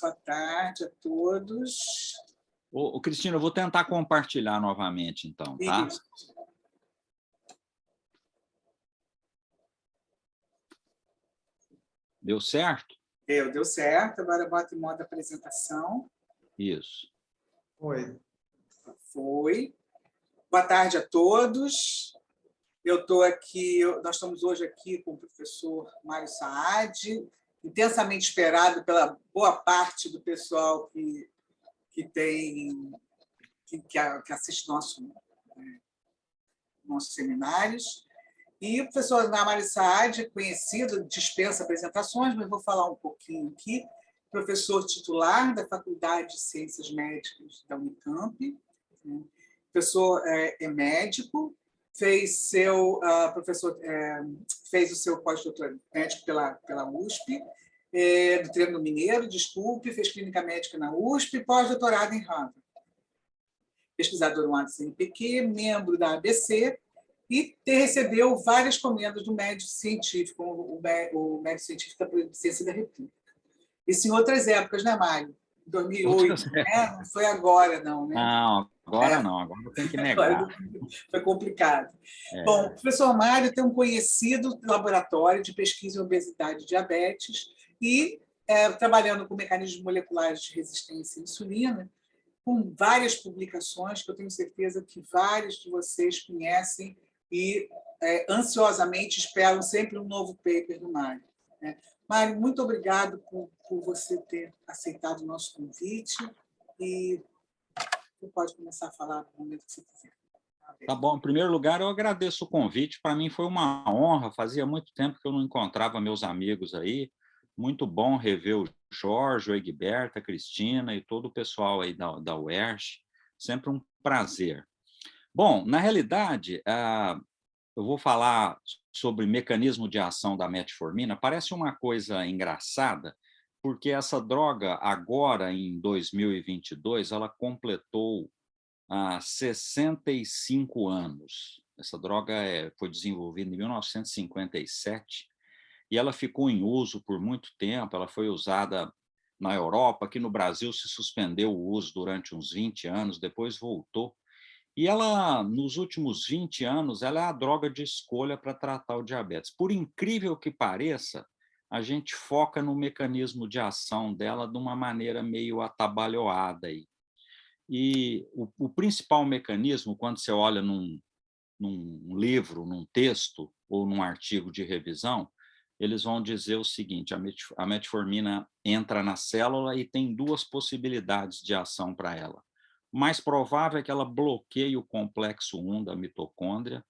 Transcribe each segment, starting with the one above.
Boa tarde a todos. Cristina, eu vou tentar compartilhar novamente, então, tá? Isso. Deu certo? Deu certo. Agora bota em modo apresentação. Isso. Foi. Boa tarde a todos. Nós estamos hoje aqui com o professor Mário Saad, intensamente esperado pela boa parte do pessoal que assiste nossos seminários. E o professor Mário Saad é conhecido, dispensa apresentações, mas vou falar um pouquinho aqui. Professor titular da Faculdade de Ciências Médicas da Unicamp, né? Professor é médico, fez o seu pós-doutorado médico pela USP, do Triângulo Mineiro, fez clínica médica na USP, pós-doutorado em Harvard. Pesquisador no CNPq, membro da ABC, e recebeu várias comendas do médio científico, o médio científico da Presidência da República. Isso em outras épocas, né, Mário? 2008, né? Não foi agora, não, né? Não, agora não, agora tem que negar. Foi complicado. É. Bom, o professor Mário tem um conhecido laboratório de pesquisa em obesidade e diabetes e trabalhando com mecanismos moleculares de resistência à insulina, com várias publicações que eu tenho certeza que vários de vocês conhecem e ansiosamente esperam sempre um novo paper do Mário, né? Mário, muito obrigado por você ter aceitado o nosso convite e você pode começar a falar no momento que você quiser. Tá bom. Em primeiro lugar, eu agradeço o convite. Para mim foi uma honra. Fazia muito tempo que eu não encontrava meus amigos aí. Muito bom rever o Jorge, o Egberto, a Cristina e todo o pessoal aí da UERJ. Sempre um prazer. Bom, na realidade, eu vou falar sobre mecanismo de ação da metformina. Parece uma coisa engraçada, porque essa droga, agora em 2022, ela completou 65 anos. Essa droga foi desenvolvida em 1957 e ela ficou em uso por muito tempo. Ela foi usada na Europa, aqui no Brasil se suspendeu o uso durante uns 20 anos, depois voltou. E ela, nos últimos 20 anos, ela é a droga de escolha para tratar o diabetes. Por incrível que pareça, a gente foca no mecanismo de ação dela de uma maneira meio atabalhoada aí. E o principal mecanismo, quando você olha num livro, num texto ou num artigo de revisão, eles vão dizer o seguinte: a metformina entra na célula e tem duas possibilidades de ação para ela. O mais provável é que ela bloqueie o complexo 1 da mitocôndria,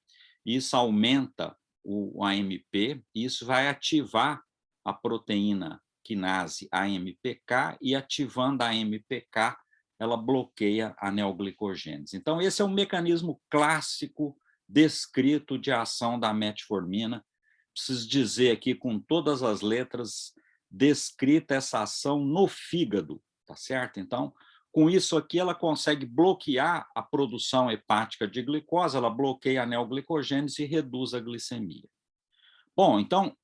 e isso aumenta o AMP, e isso vai ativar a proteína quinase AMPK, e ativando a AMPK, ela bloqueia a neoglicogênese. Então, esse é o mecanismo clássico descrito de ação da metformina. Preciso dizer aqui com todas as letras, descrita essa ação no fígado, tá certo? Então, com isso aqui, ela consegue bloquear a produção hepática de glicose, ela bloqueia a neoglicogênese e reduz a glicemia. Bom, então,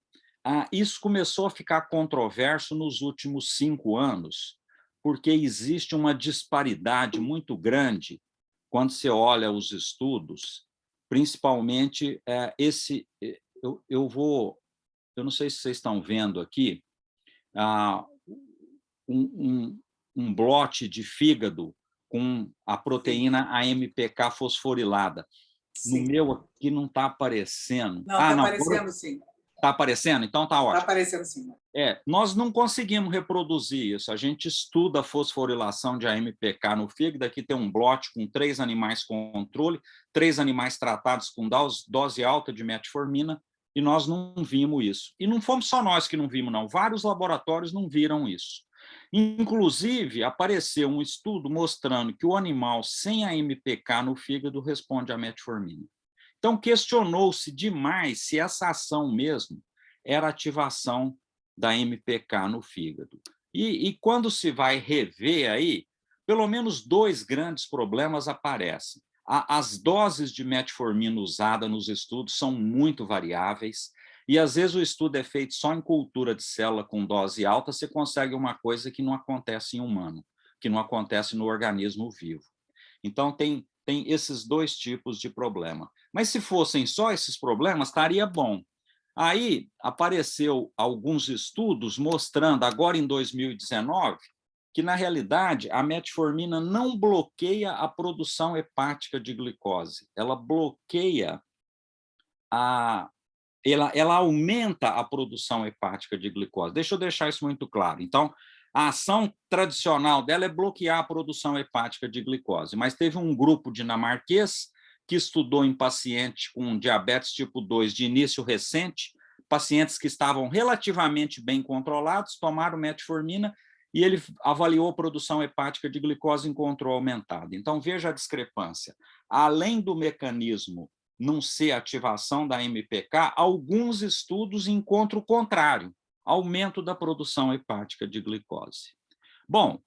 isso começou a ficar controverso nos últimos 5 anos, porque existe uma disparidade muito grande quando você olha os estudos, principalmente eu não sei se vocês estão vendo aqui, um blote de fígado com a proteína AMPK fosforilada. Sim. No meu aqui não está aparecendo. Não, está aparecendo, sim. Está aparecendo? Então está ótimo. Está aparecendo, sim. Nós não conseguimos reproduzir isso. A gente estuda a fosforilação de AMPK no fígado. Aqui tem um blote com 3 animais com controle, 3 animais tratados com dose alta de metformina, e nós não vimos isso. E não fomos só nós que não vimos, não. Vários laboratórios não viram isso. Inclusive, apareceu um estudo mostrando que o animal sem AMPK no fígado responde à metformina. Então, questionou-se demais se essa ação mesmo era ativação da MPK no fígado. E quando se vai rever aí, pelo menos 2 grandes problemas aparecem. As doses de metformina usada nos estudos são muito variáveis, E, às vezes, o estudo é feito só em cultura de célula com dose alta, você consegue uma coisa que não acontece em humano, que não acontece no organismo vivo. Então, tem esses dois tipos de problema. Mas se fossem só esses problemas, estaria bom. Aí apareceu alguns estudos mostrando, agora em 2019, que, na realidade, a metformina não bloqueia a produção hepática de glicose, ela bloqueia a... Ela aumenta a produção hepática de glicose. Deixa eu deixar isso muito claro. Então, a ação tradicional dela é bloquear a produção hepática de glicose, mas teve um grupo dinamarquês que estudou em pacientes com diabetes tipo 2 de início recente, pacientes que estavam relativamente bem controlados, tomaram metformina e ele avaliou a produção hepática de glicose e encontrou aumentada. Então, veja a discrepância. Além do mecanismo não ser ativação da MPK, alguns estudos encontram o contrário, aumento da produção hepática de glicose. Bom,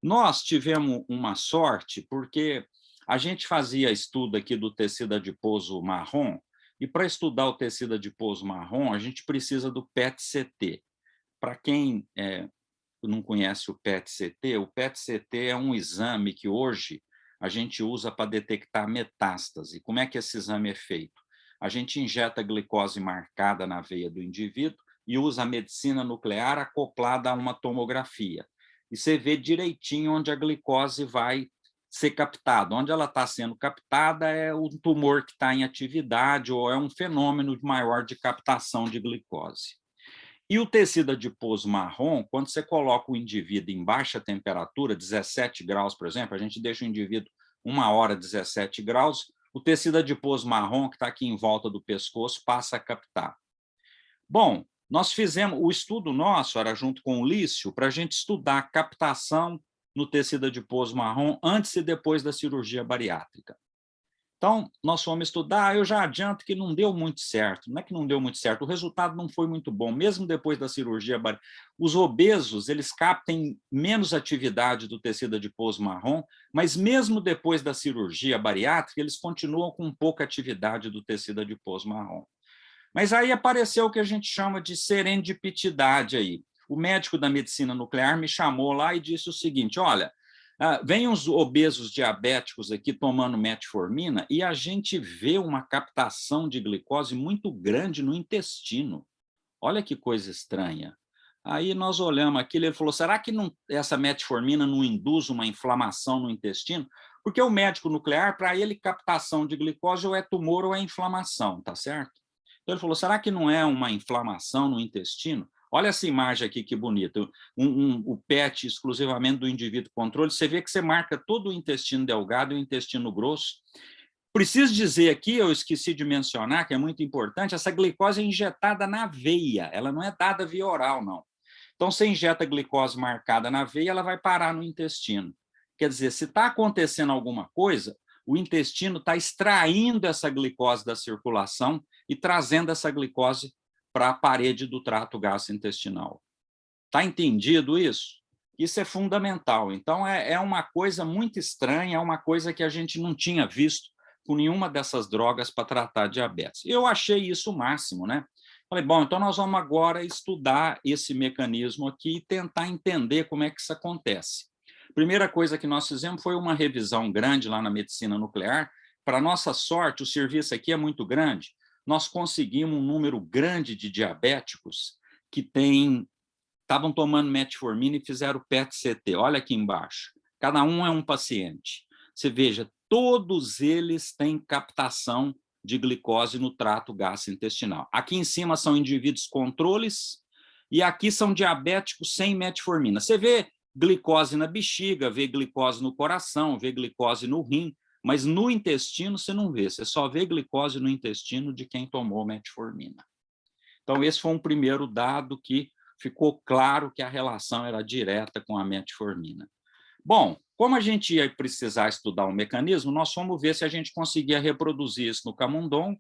nós tivemos uma sorte porque a gente fazia estudo aqui do tecido adiposo marrom, e para estudar o tecido adiposo marrom, a gente precisa do PET-CT. Para quem não conhece o PET-CT é um exame que hoje a gente usa para detectar metástase. Como é que esse exame é feito? A gente injeta glicose marcada na veia do indivíduo e usa a medicina nuclear acoplada a uma tomografia. E você vê direitinho onde a glicose vai ser captada. Onde ela está sendo captada é o tumor que está em atividade ou é um fenômeno maior de captação de glicose. E o tecido adiposo marrom, quando você coloca o indivíduo em baixa temperatura, 17 graus, por exemplo, a gente deixa o indivíduo 1 hora, 17 graus, o tecido adiposo marrom, que está aqui em volta do pescoço, passa a captar. Bom, nós fizemos, o estudo nosso era junto com o Lício, para a gente estudar a captação no tecido adiposo marrom antes e depois da cirurgia bariátrica. Então, nós fomos estudar, eu já adianto que não deu muito certo. Não é que não deu muito certo, o resultado não foi muito bom, mesmo depois da cirurgia. Os obesos, eles captam menos atividade do tecido adiposo marrom, mas mesmo depois da cirurgia bariátrica, eles continuam com pouca atividade do tecido adiposo marrom. Mas aí apareceu o que a gente chama de serendipitidade aí. O médico da medicina nuclear me chamou lá e disse o seguinte, olha, vem os obesos diabéticos aqui tomando metformina e a gente vê uma captação de glicose muito grande no intestino. Olha que coisa estranha. Aí nós olhamos aquilo e ele falou, será que essa metformina não induz uma inflamação no intestino? Porque o médico nuclear, para ele, captação de glicose ou é tumor ou é inflamação, tá certo? Então ele falou, será que não é uma inflamação no intestino? Olha essa imagem aqui, que bonita. O PET exclusivamente do indivíduo controle, você vê que você marca todo o intestino delgado e o intestino grosso. Preciso dizer aqui, eu esqueci de mencionar, que é muito importante, essa glicose é injetada na veia, ela não é dada via oral, não. Então, você injeta glicose marcada na veia, ela vai parar no intestino. Quer dizer, se está acontecendo alguma coisa, o intestino está extraindo essa glicose da circulação e trazendo essa glicose para a parede do trato gastrointestinal. Está entendido isso? Isso é fundamental. Então, é uma coisa muito estranha, é uma coisa que a gente não tinha visto com nenhuma dessas drogas para tratar diabetes. Eu achei isso o máximo, né? Falei, bom, então nós vamos agora estudar esse mecanismo aqui e tentar entender como é que isso acontece. A primeira coisa que nós fizemos foi uma revisão grande lá na medicina nuclear. Para nossa sorte, o serviço aqui é muito grande, nós conseguimos um número grande de diabéticos que estavam tomando metformina e fizeram PET-CT. Olha aqui embaixo. Cada um é um paciente. Você veja, todos eles têm captação de glicose no trato gastrointestinal. Aqui em cima são indivíduos controles e aqui são diabéticos sem metformina. Você vê glicose na bexiga, vê glicose no coração, vê glicose no rim, mas no intestino você não vê, você só vê glicose no intestino de quem tomou metformina. Então, esse foi um primeiro dado que ficou claro que a relação era direta com a metformina. Bom, como a gente ia precisar estudar um mecanismo, nós fomos ver se a gente conseguia reproduzir isso no camundongo,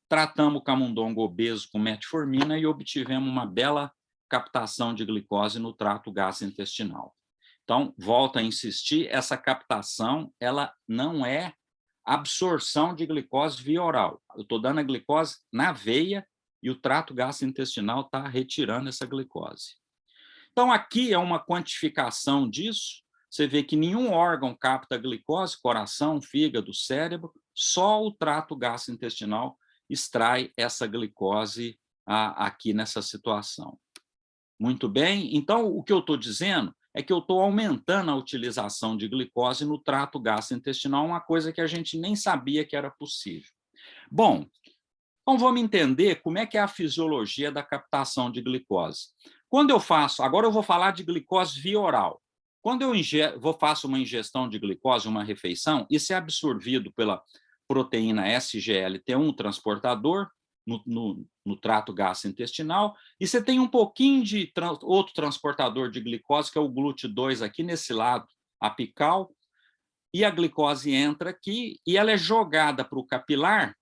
tratamos o camundongo obeso com metformina e obtivemos uma bela captação de glicose no trato gastrointestinal. Então, volto a insistir, essa captação ela não é absorção de glicose via oral. Eu estou dando a glicose na veia e o trato gastrointestinal está retirando essa glicose. Então, aqui é uma quantificação disso. Você vê que nenhum órgão capta glicose, coração, fígado, cérebro, só o trato gastrointestinal extrai essa glicose aqui nessa situação. Muito bem, então o que eu estou dizendo é que eu estou aumentando a utilização de glicose no trato gastrointestinal, uma coisa que a gente nem sabia que era possível. Bom, então vamos entender como é que é a fisiologia da captação de glicose. Quando eu faço, agora eu vou falar de glicose via oral. Quando eu faço uma ingestão de glicose, uma refeição, isso é absorvido pela proteína SGLT1 transportador no trato gastrointestinal, e você tem um pouquinho de outro transportador de glicose, que é o GLUT2 aqui nesse lado apical, e a glicose entra aqui e ela é jogada para o capilar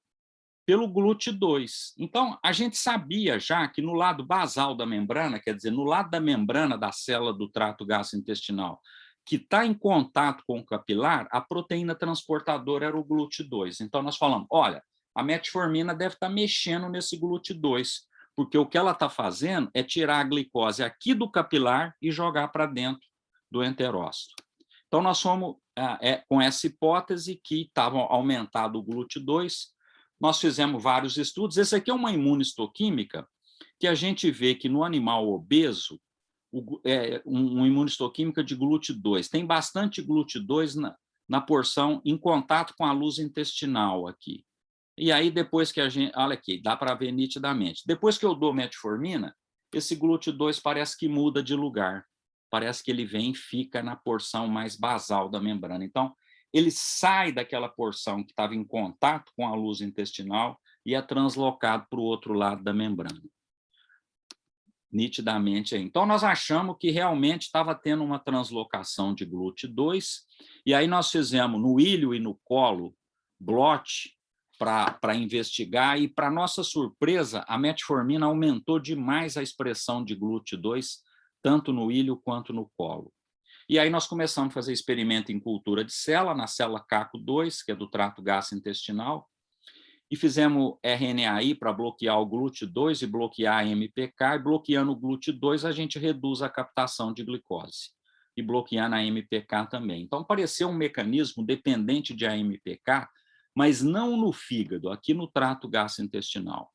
pelo GLUT2. Então, a gente sabia já que no lado basal da membrana, quer dizer, no lado da membrana da célula do trato gastrointestinal, que está em contato com o capilar, a proteína transportadora era o GLUT2. Então, nós falamos, olha, a metformina deve estar mexendo nesse GLUT2, porque o que ela está fazendo é tirar a glicose aqui do capilar e jogar para dentro do enterócito. Então, nós fomos com essa hipótese que estava aumentado o GLUT2. Nós fizemos vários estudos. Esse aqui é uma imunistoquímica que a gente vê que no animal obeso, uma imunistoquímica de GLUT2. Tem bastante GLUT2 na porção em contato com a luz intestinal aqui. E aí, depois que a gente... Olha aqui, dá para ver nitidamente. Depois que eu dou metformina, esse GLUT2 parece que muda de lugar. Parece que ele vem e fica na porção mais basal da membrana. Então, ele sai daquela porção que estava em contato com a luz intestinal e é translocado para o outro lado da membrana. Nitidamente aí. Então, nós achamos que realmente estava tendo uma translocação de GLUT2, e aí nós fizemos no ilho e no colo blot para investigar, e, para nossa surpresa, a metformina aumentou demais a expressão de GLUT2, tanto no ilho quanto no colo. E aí nós começamos a fazer experimento em cultura de célula, na célula CACO2, que é do trato gastrointestinal, e fizemos RNAi para bloquear o GLUT2 e bloquear a MPK, e bloqueando o GLUT2 a gente reduz a captação de glicose, e bloqueando a MPK também. Então, pareceu um mecanismo dependente de AMPK, mas não no fígado, aqui no trato gastrointestinal.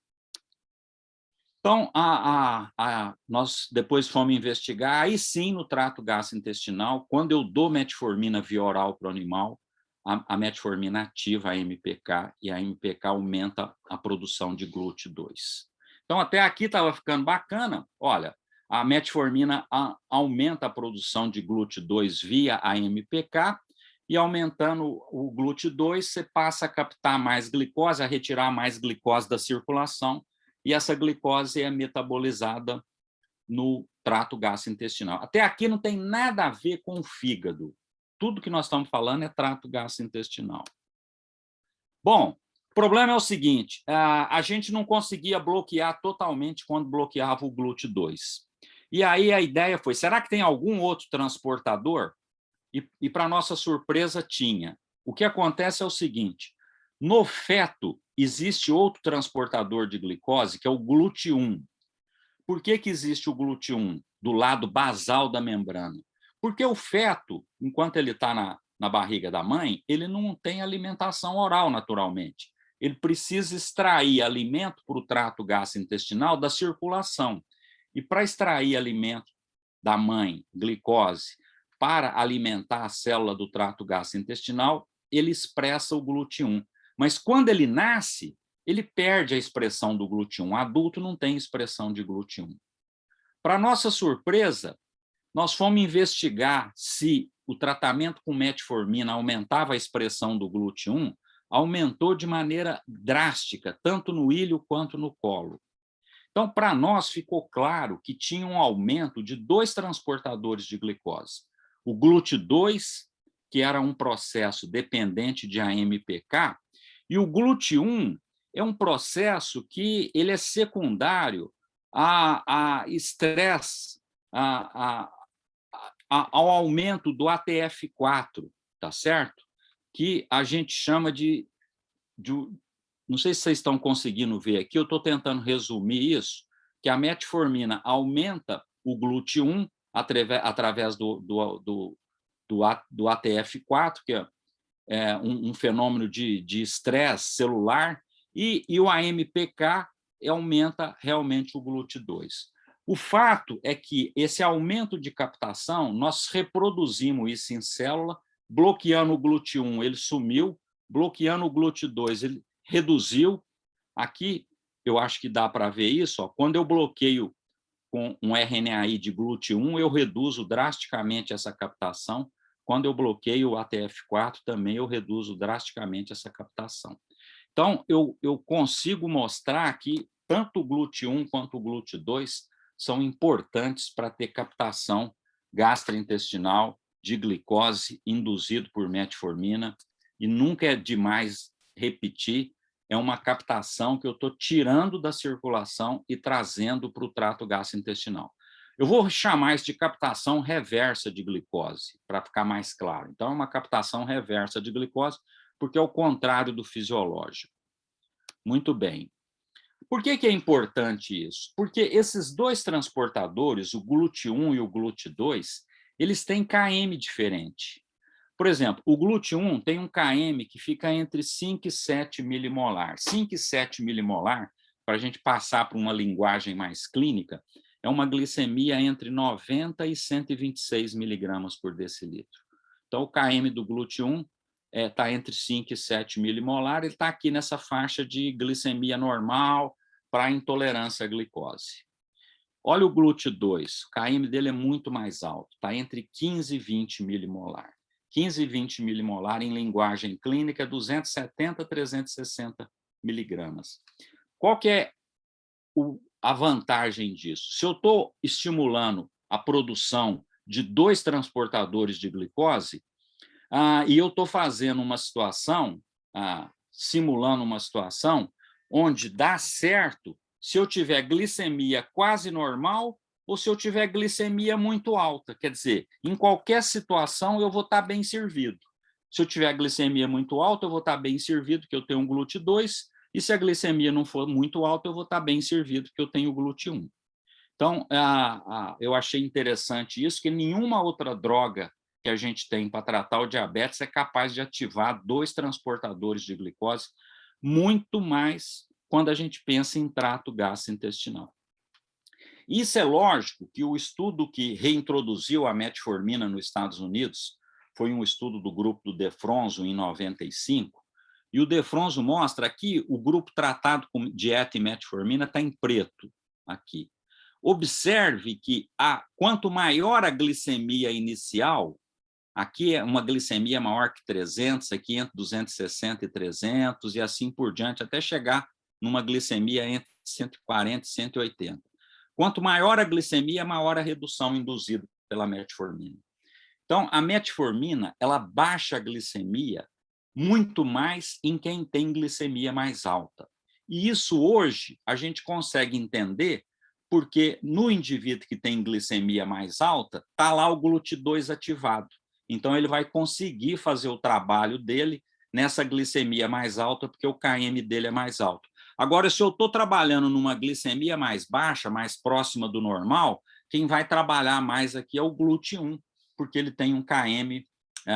Então, nós depois fomos investigar, aí sim, no trato gastrointestinal, quando eu dou metformina via oral para o animal, a metformina ativa a MPK, e a MPK aumenta a produção de GLUT2. Então, até aqui estava ficando bacana. Olha, a metformina aumenta a produção de GLUT2 via a MPK, e aumentando o GLUT2, você passa a captar mais glicose, a retirar mais glicose da circulação, e essa glicose é metabolizada no trato gastrointestinal. Até aqui não tem nada a ver com o fígado. Tudo que nós estamos falando é trato gastrointestinal. Bom, o problema é o seguinte, a gente não conseguia bloquear totalmente quando bloqueava o GLUT2. E aí a ideia foi, será que tem algum outro transportador? E para nossa surpresa, tinha. O que acontece é o seguinte, no feto existe outro transportador de glicose, que é o GLUT1. Por que existe o GLUT1 do lado basal da membrana? Porque o feto, enquanto ele está na barriga da mãe, ele não tem alimentação oral naturalmente. Ele precisa extrair alimento para o trato gastrointestinal da circulação. E para extrair alimento da mãe, glicose, para alimentar a célula do trato gastrointestinal, ele expressa o GLUT1. Mas quando ele nasce, ele perde a expressão do GLUT1. O adulto não tem expressão de GLUT1. Para nossa surpresa, nós fomos investigar se o tratamento com metformina aumentava a expressão do GLUT1, aumentou de maneira drástica, tanto no ilho quanto no colo. Então, para nós, ficou claro que tinha um aumento de 2 transportadores de glicose. O GLUT2, que era um processo dependente de AMPK, e o GLUT1 é um processo que ele é secundário a estresse, ao aumento do ATF4, tá certo? Que a gente chama de não sei se vocês estão conseguindo ver aqui, eu estou tentando resumir isso, que a metformina aumenta o GLUT1 através do ATF4, que é um fenômeno de estresse celular, e o AMPK aumenta realmente o GLUT2. O fato é que esse aumento de captação, nós reproduzimos isso em célula, bloqueando o GLUT1, ele sumiu, bloqueando o GLUT2, ele reduziu. Aqui, eu acho que dá para ver isso, ó, quando eu bloqueio com um RNAi de GLUT1, eu reduzo drasticamente essa captação. Quando eu bloqueio o ATF4, também eu reduzo drasticamente essa captação. Então, eu consigo mostrar que tanto o GLUT1 quanto o GLUT2 são importantes para ter captação gastrointestinal de glicose induzido por metformina, e nunca é demais repetir, é uma captação que eu estou tirando da circulação e trazendo para o trato gastrointestinal. Eu vou chamar isso de captação reversa de glicose, para ficar mais claro. Então, é uma captação reversa de glicose, porque é o contrário do fisiológico. Muito bem. Por que é importante isso? Porque esses dois transportadores, o GLUT1 e o GLUT2, eles têm KM diferente. Por exemplo, o GLUT1 tem um KM que fica entre 5 e 7 milimolar. 5 e 7 milimolar, para a gente passar para uma linguagem mais clínica, é uma glicemia entre 90 e 126 miligramas por decilitro. Então, o KM do GLUT1 está entre 5 e 7 milimolar, ele está aqui nessa faixa de glicemia normal para intolerância à glicose. Olha o GLUT2, o KM dele é muito mais alto, está entre 15 e 20 milimolar. 15 e 20 milimolar em linguagem clínica, 270 a 360 miligramas. Qual que é a vantagem disso? Se eu estou estimulando a produção de dois transportadores de glicose, e eu estou fazendo uma situação, simulando uma situação, onde dá certo se eu tiver glicemia quase normal ou se eu tiver glicemia muito alta. Quer dizer, em qualquer situação eu vou estar bem servido. Se eu tiver glicemia muito alta, eu vou estar bem servido, porque eu tenho um GLUT2, e se a glicemia não for muito alta, eu vou estar bem servido, porque eu tenho o GLUT1. Então, eu achei interessante isso, que nenhuma outra droga que a gente tem para tratar o diabetes é capaz de ativar dois transportadores de glicose, muito mais quando a gente pensa em trato gastrointestinal. Isso é lógico que o estudo que reintroduziu a metformina nos Estados Unidos foi um estudo do grupo do Defronzo, em 95, e o Defronzo mostra aqui o grupo tratado com dieta e metformina está em preto, aqui. Observe que quanto maior a glicemia inicial, aqui é uma glicemia maior que 300, aqui entre 260 e 300, e assim por diante, até chegar numa glicemia entre 140 e 180. Quanto maior a glicemia, maior a redução induzida pela metformina. Então, a metformina, ela baixa a glicemia muito mais em quem tem glicemia mais alta. E isso hoje a gente consegue entender porque no indivíduo que tem glicemia mais alta, está lá o GLUT2 ativado. Então, ele vai conseguir fazer o trabalho dele nessa glicemia mais alta, porque o KM dele é mais alto. Agora, se eu estou trabalhando numa glicemia mais baixa, mais próxima do normal, quem vai trabalhar mais aqui é o GLUT1, porque ele tem um KM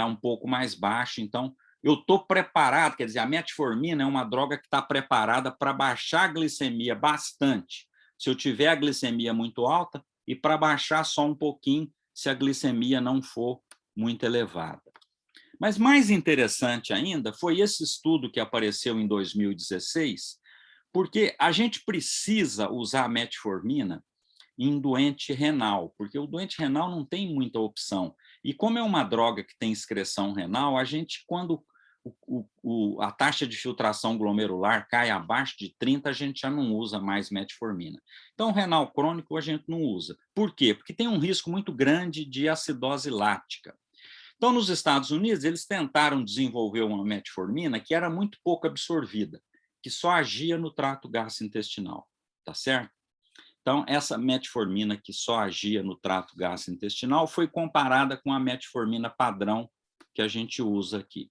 um pouco mais baixo. Então, eu estou preparado, quer dizer, a metformina é uma droga que está preparada para baixar a glicemia bastante, se eu tiver a glicemia muito alta, e para baixar só um pouquinho, se a glicemia não for muito elevada. Mas mais interessante ainda foi esse estudo que apareceu em 2016, porque a gente precisa usar a metformina em doente renal, porque o doente renal não tem muita opção. E como é uma droga que tem excreção renal, a gente, quando a taxa de filtração glomerular cai abaixo de 30, a gente já não usa mais metformina. Então, renal crônico a gente não usa. Por quê? Porque tem um risco muito grande de acidose lática. Então, nos Estados Unidos, eles tentaram desenvolver uma metformina que era muito pouco absorvida, que só agia no trato gastrointestinal, tá certo? Então, essa metformina que só agia no trato gastrointestinal foi comparada com a metformina padrão que a gente usa aqui.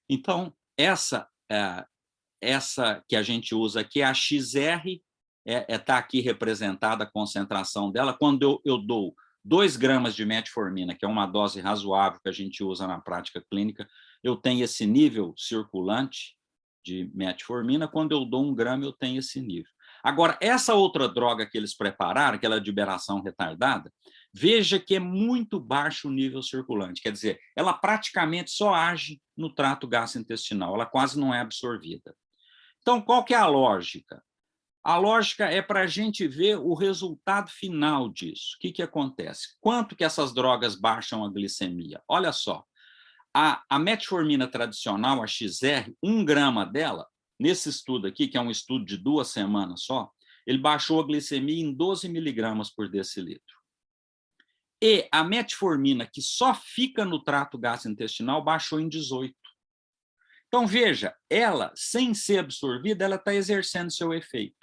Então, essa essa que a gente usa aqui, a XR, está aqui representada a concentração dela. Quando eu dou 2 gramas de metformina, que é uma dose razoável que a gente usa na prática clínica, eu tenho esse nível circulante de metformina. Quando eu dou 1 grama, eu tenho esse nível. Agora, essa outra droga que eles prepararam, aquela de liberação retardada, veja que é muito baixo o nível circulante, quer dizer, ela praticamente só age no trato gastrointestinal, ela quase não é absorvida. Então, qual que é a lógica? A lógica é para a gente ver o resultado final disso. O que acontece? Quanto que essas drogas baixam a glicemia? Olha só, a metformina tradicional, a XR, 1 grama dela, nesse estudo aqui, que é um estudo de 2 semanas só, ele baixou a glicemia em 12 miligramas por decilitro. E a metformina, que só fica no trato gastrointestinal, baixou em 18. Então, veja, ela, sem ser absorvida, ela está exercendo seu efeito.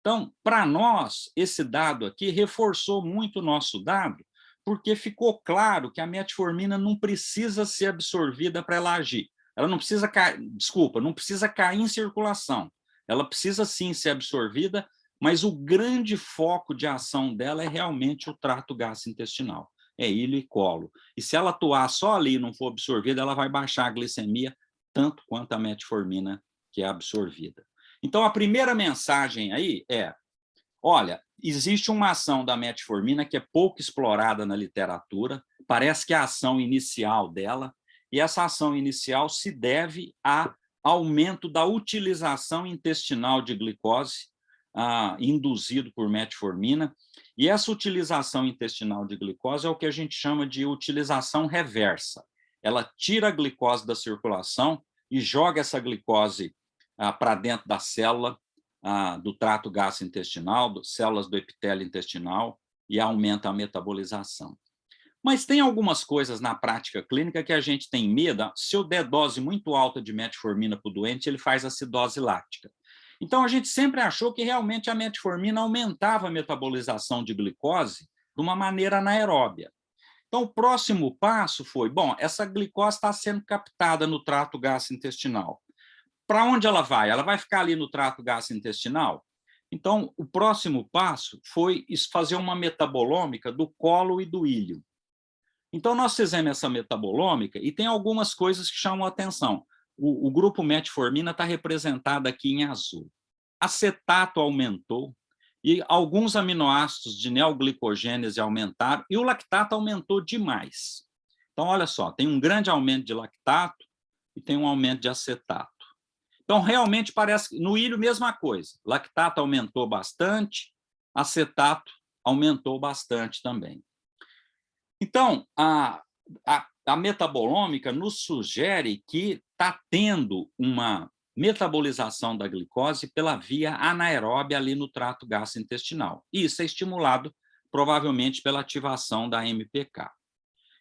Então, para nós, esse dado aqui reforçou muito o nosso dado, porque ficou claro que a metformina não precisa ser absorvida para ela agir. Ela não precisa cair, desculpa, não precisa cair em circulação. Ela precisa sim ser absorvida, mas o grande foco de ação dela é realmente o trato gastrointestinal, é ilho e colo. E se ela atuar só ali e não for absorvida, ela vai baixar a glicemia tanto quanto a metformina que é absorvida. Então, a primeira mensagem aí é, olha, existe uma ação da metformina que é pouco explorada na literatura, parece que é a ação inicial dela, e essa ação inicial se deve a aumento da utilização intestinal de glicose induzido por metformina, e essa utilização intestinal de glicose é o que a gente chama de utilização reversa. Ela tira a glicose da circulação e joga essa glicose para dentro da célula do trato gastrointestinal, das células do epitélio intestinal, e aumenta a metabolização. Mas tem algumas coisas na prática clínica que a gente tem medo. Se eu der dose muito alta de metformina para o doente, ele faz acidose láctica. Então, a gente sempre achou que realmente a metformina aumentava a metabolização de glicose de uma maneira anaeróbia. Então, o próximo passo foi, bom, essa glicose está sendo captada no trato gastrointestinal. Para onde ela vai? Ela vai ficar ali no trato gastrointestinal? Então, o próximo passo foi fazer uma metabolômica do colo e do ilho. Então, nós fizemos essa metabolômica e tem algumas coisas que chamam a atenção. O grupo metformina está representado aqui em azul. Acetato aumentou e alguns aminoácidos de neoglicogênese aumentaram e o lactato aumentou demais. Então, olha só, tem um grande aumento de lactato e tem um aumento de acetato. Então, realmente parece que no ilho, mesma coisa. Lactato aumentou bastante, acetato aumentou bastante também. Então, a metabolômica nos sugere que está tendo uma metabolização da glicose pela via anaeróbia ali no trato gastrointestinal. E isso é estimulado, provavelmente, pela ativação da MPK.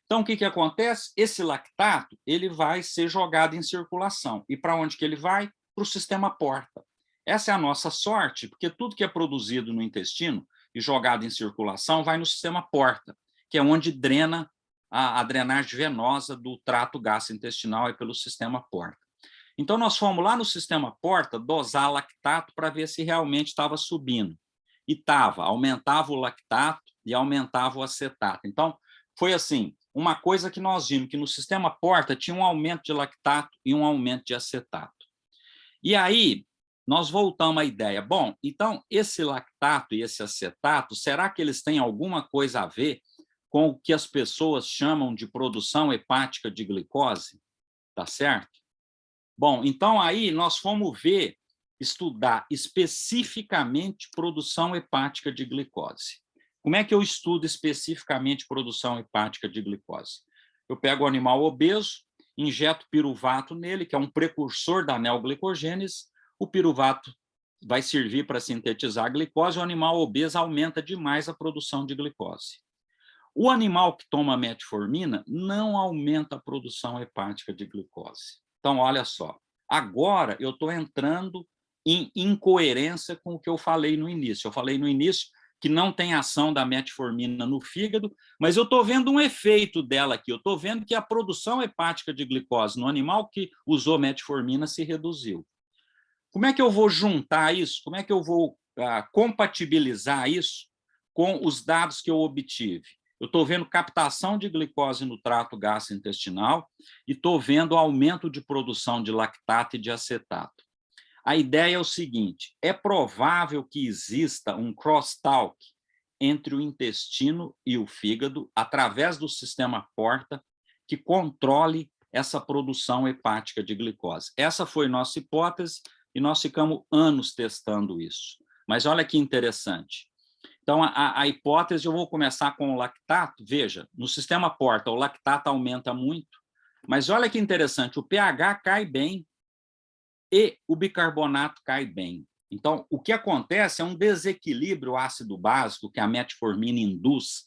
Então, o que acontece? Esse lactato ele vai ser jogado em circulação. E para onde que ele vai? Para o sistema porta. Essa é a nossa sorte, porque tudo que é produzido no intestino e jogado em circulação vai no sistema porta, que é onde drena a drenagem venosa do trato gastrointestinal pelo sistema porta. Então, nós fomos lá no sistema porta dosar lactato para ver se realmente estava subindo. E estava, aumentava o lactato e aumentava o acetato. Então, foi assim, uma coisa que nós vimos, que no sistema porta tinha um aumento de lactato e um aumento de acetato. E aí, nós voltamos à ideia, bom, então, esse lactato e esse acetato, será que eles têm alguma coisa a ver com o que as pessoas chamam de produção hepática de glicose? Tá certo? Bom, então aí nós fomos estudar especificamente produção hepática de glicose. Como é que eu estudo especificamente produção hepática de glicose? Eu pego o animal obeso, injeto piruvato nele, que é um precursor da neoglicogênese. O piruvato vai servir para sintetizar a glicose, o animal obeso aumenta demais a produção de glicose. O animal que toma metformina não aumenta a produção hepática de glicose. Então, olha só, agora eu estou entrando em incoerência com o que eu falei no início. Eu falei no início que não tem ação da metformina no fígado, mas eu estou vendo um efeito dela aqui. Eu estou vendo que a produção hepática de glicose no animal que usou metformina se reduziu. Como é que eu vou juntar isso? Como é que eu vou compatibilizar isso com os dados que eu obtive? Eu estou vendo captação de glicose no trato gastrointestinal e estou vendo aumento de produção de lactato e de acetato. A ideia é o seguinte: é provável que exista um crosstalk entre o intestino e o fígado, através do sistema porta, que controle essa produção hepática de glicose. Essa foi nossa hipótese e nós ficamos anos testando isso. Mas olha que interessante. Então, a hipótese, eu vou começar com o lactato. Veja, no sistema porta, o lactato aumenta muito, mas olha que interessante, o pH cai bem e o bicarbonato cai bem. Então, o que acontece é um desequilíbrio ácido-básico que a metformina induz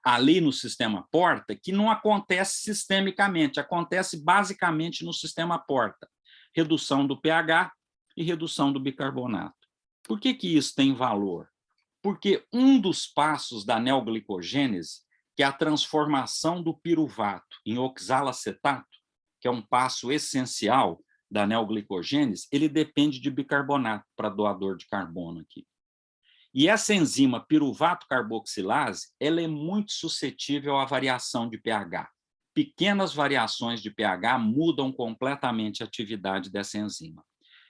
ali no sistema porta, que não acontece sistemicamente, acontece basicamente no sistema porta. Redução do pH e redução do bicarbonato. Por que isso tem valor? Porque um dos passos da neoglicogênese, que é a transformação do piruvato em oxalacetato, que é um passo essencial da neoglicogênese, ele depende de bicarbonato para doador de carbono aqui. E essa enzima piruvato carboxilase, ela é muito suscetível à variação de pH. Pequenas variações de pH mudam completamente a atividade dessa enzima.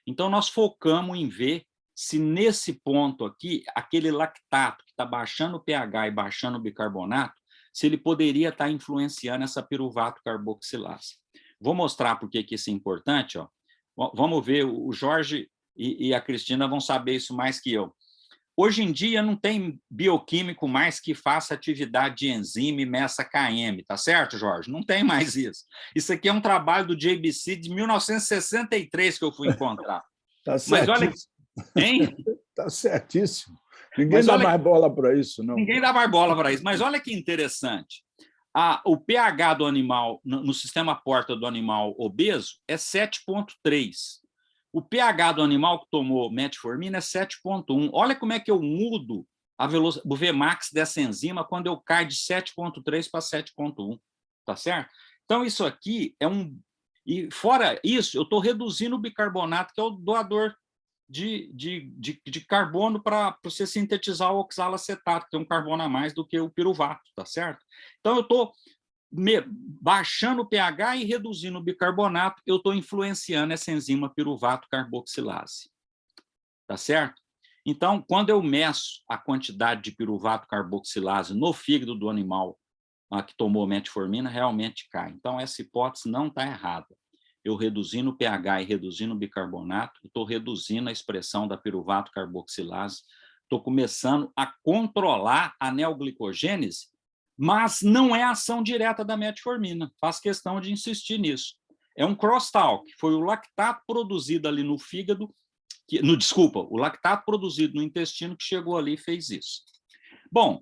Então, nós focamos em ver se nesse ponto aqui, aquele lactato que está baixando o pH e baixando o bicarbonato, se ele poderia estar influenciando essa piruvato carboxilase. Vou mostrar por que isso é importante. Ó. Vamos ver, o Jorge e a Cristina vão saber isso mais que eu. Hoje em dia não tem bioquímico mais que faça atividade de enzima e meça KM, tá certo, Jorge? Não tem mais isso. Isso aqui é um trabalho do JBC de 1963 que eu fui encontrar. Tá certíssimo. Mas olha, hein? Tá certíssimo. Ninguém dá mais bola para isso, não. Ninguém dá mais bola para isso. Mas olha que interessante. O pH do animal, no sistema porta do animal obeso, é 7,3. O pH do animal que tomou metformina é 7,1. Olha como é que eu mudo o Vmax dessa enzima quando eu caio de 7,3 para 7,1. Tá certo? Então, isso aqui é um... E fora isso, eu estou reduzindo o bicarbonato, que é o doador de carbono para você sintetizar o oxalacetato, que tem um carbono a mais do que o piruvato, tá certo? Então, eu estou baixando o pH e reduzindo o bicarbonato, eu estou influenciando essa enzima piruvato carboxilase, tá certo? Então, quando eu meço a quantidade de piruvato carboxilase no fígado do animal que tomou metformina, realmente cai. Então, essa hipótese não está errada. Eu reduzindo o pH e reduzindo o bicarbonato, estou reduzindo a expressão da piruvato carboxilase, estou começando a controlar a neoglicogênese, mas não é a ação direta da metformina. Faço questão de insistir nisso. É um crosstalk, foi o lactato produzido ali no fígado, o lactato produzido no intestino que chegou ali e fez isso. Bom,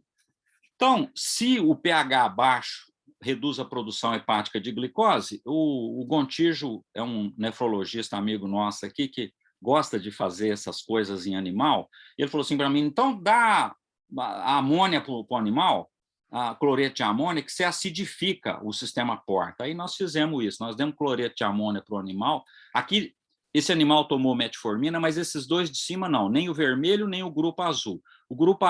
então, se o pH baixo reduz a produção hepática de glicose, o Gontijo é um nefrologista amigo nosso aqui que gosta de fazer essas coisas em animal. Ele falou assim para mim: então dá a amônia para o animal, a cloreto de amônia, que você acidifica o sistema porta. Aí nós fizemos isso, nós demos cloreto de amônia para o animal. Aqui, esse animal tomou metformina, mas esses dois de cima não, nem o vermelho, nem o grupo azul. O grupo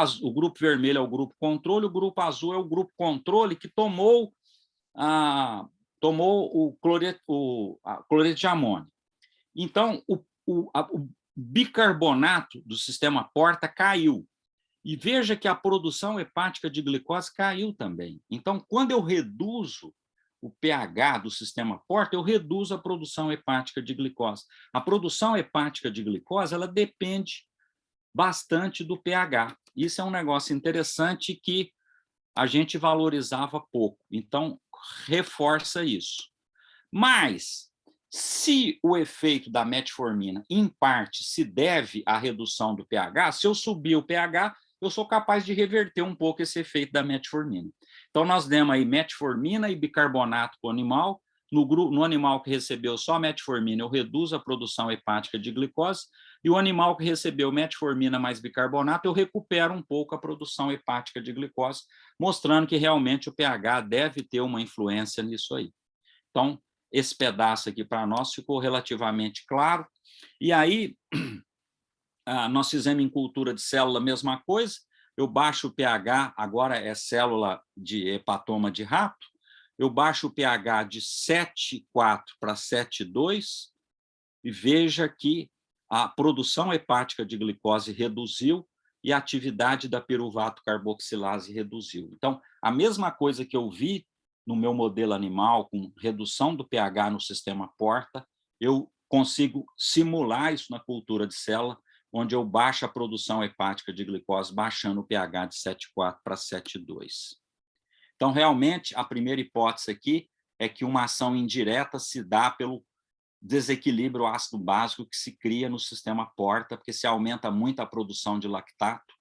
vermelho é o grupo controle, o grupo azul é o grupo controle que tomou o cloreto de amônia. Então, o bicarbonato do sistema porta caiu. E veja que a produção hepática de glicose caiu também. Então, quando eu reduzo o pH do sistema porta, eu reduzo a produção hepática de glicose. A produção hepática de glicose, ela depende bastante do pH. Isso é um negócio interessante que a gente valorizava pouco. Então, reforça isso. Mas, se o efeito da metformina, em parte, se deve à redução do pH, se eu subir o pH, eu sou capaz de reverter um pouco esse efeito da metformina. Então, nós demos aí metformina e bicarbonato para o animal. No animal que recebeu só metformina, eu reduzo a produção hepática de glicose, e o animal que recebeu metformina mais bicarbonato, eu recupero um pouco a produção hepática de glicose, mostrando que realmente o pH deve ter uma influência nisso aí. Então, esse pedaço aqui para nós ficou relativamente claro. E aí, nós fizemos em cultura de célula a mesma coisa, eu baixo o pH, agora é célula de hepatoma de rato, eu baixo o pH de 7,4 para 7,2 e veja que a produção hepática de glicose reduziu e a atividade da piruvato carboxilase reduziu. Então, a mesma coisa que eu vi no meu modelo animal, com redução do pH no sistema porta, eu consigo simular isso na cultura de célula, onde eu baixo a produção hepática de glicose, baixando o pH de 7,4 para 7,2. Então, realmente, a primeira hipótese aqui é que uma ação indireta se dá pelo desequilíbrio ácido básico que se cria no sistema porta, porque se aumenta muito a produção de lactato,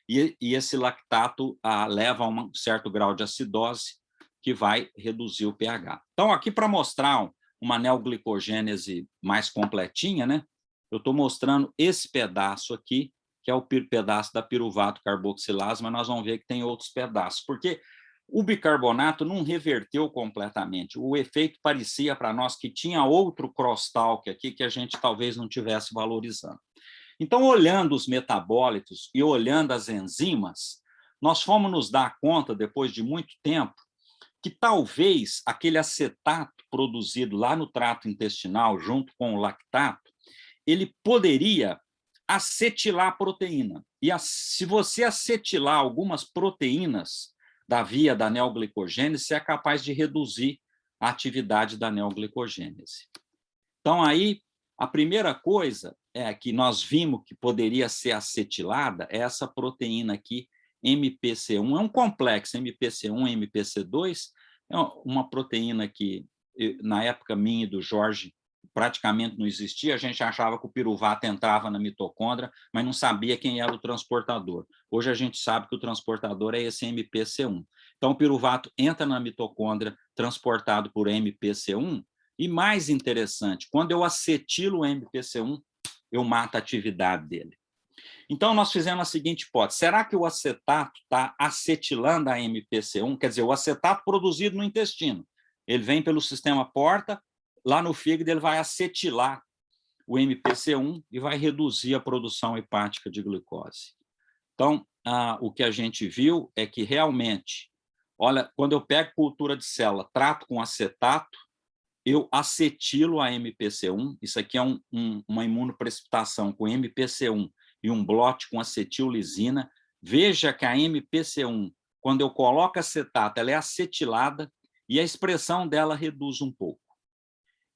e esse lactato leva a um certo grau de acidose, que vai reduzir o pH. Então, aqui para mostrar uma neoglicogênese mais completinha, né? Eu estou mostrando esse pedaço aqui, que é o pedaço da piruvato carboxilase, mas nós vamos ver que tem outros pedaços, porque o bicarbonato não reverteu completamente. O efeito parecia para nós que tinha outro crosstalk aqui que a gente talvez não tivesse valorizando. Então, olhando os metabólitos e olhando as enzimas, nós fomos nos dar conta, depois de muito tempo, que talvez aquele acetato produzido lá no trato intestinal, junto com o lactato, ele poderia acetilar a proteína. E se você acetilar algumas proteínas da via da neoglicogênese, você é capaz de reduzir a atividade da neoglicogênese. Então, aí, a primeira coisa que nós vimos que poderia ser acetilada é essa proteína aqui, MPC1. É um complexo, MPC1 e MPC2, é uma proteína que, na época minha e do Jorge, praticamente não existia, a gente achava que o piruvato entrava na mitocôndria, mas não sabia quem era o transportador. Hoje a gente sabe que o transportador é esse MPC1. Então, o piruvato entra na mitocôndria transportado por MPC1, e mais interessante, quando eu acetilo o MPC1, eu mato a atividade dele. Então, nós fizemos a seguinte hipótese: será que o acetato está acetilando a MPC1? Quer dizer, o acetato produzido no intestino, ele vem pelo sistema porta, lá no fígado ele vai acetilar o MPC1 e vai reduzir a produção hepática de glicose. Então, o que a gente viu é que realmente, olha, quando eu pego cultura de célula, trato com acetato, eu acetilo a MPC1, isso aqui é uma imunoprecipitação com MPC1 e um blote com acetillisina. Veja que a MPC1, quando eu coloco acetato, ela é acetilada e a expressão dela reduz um pouco.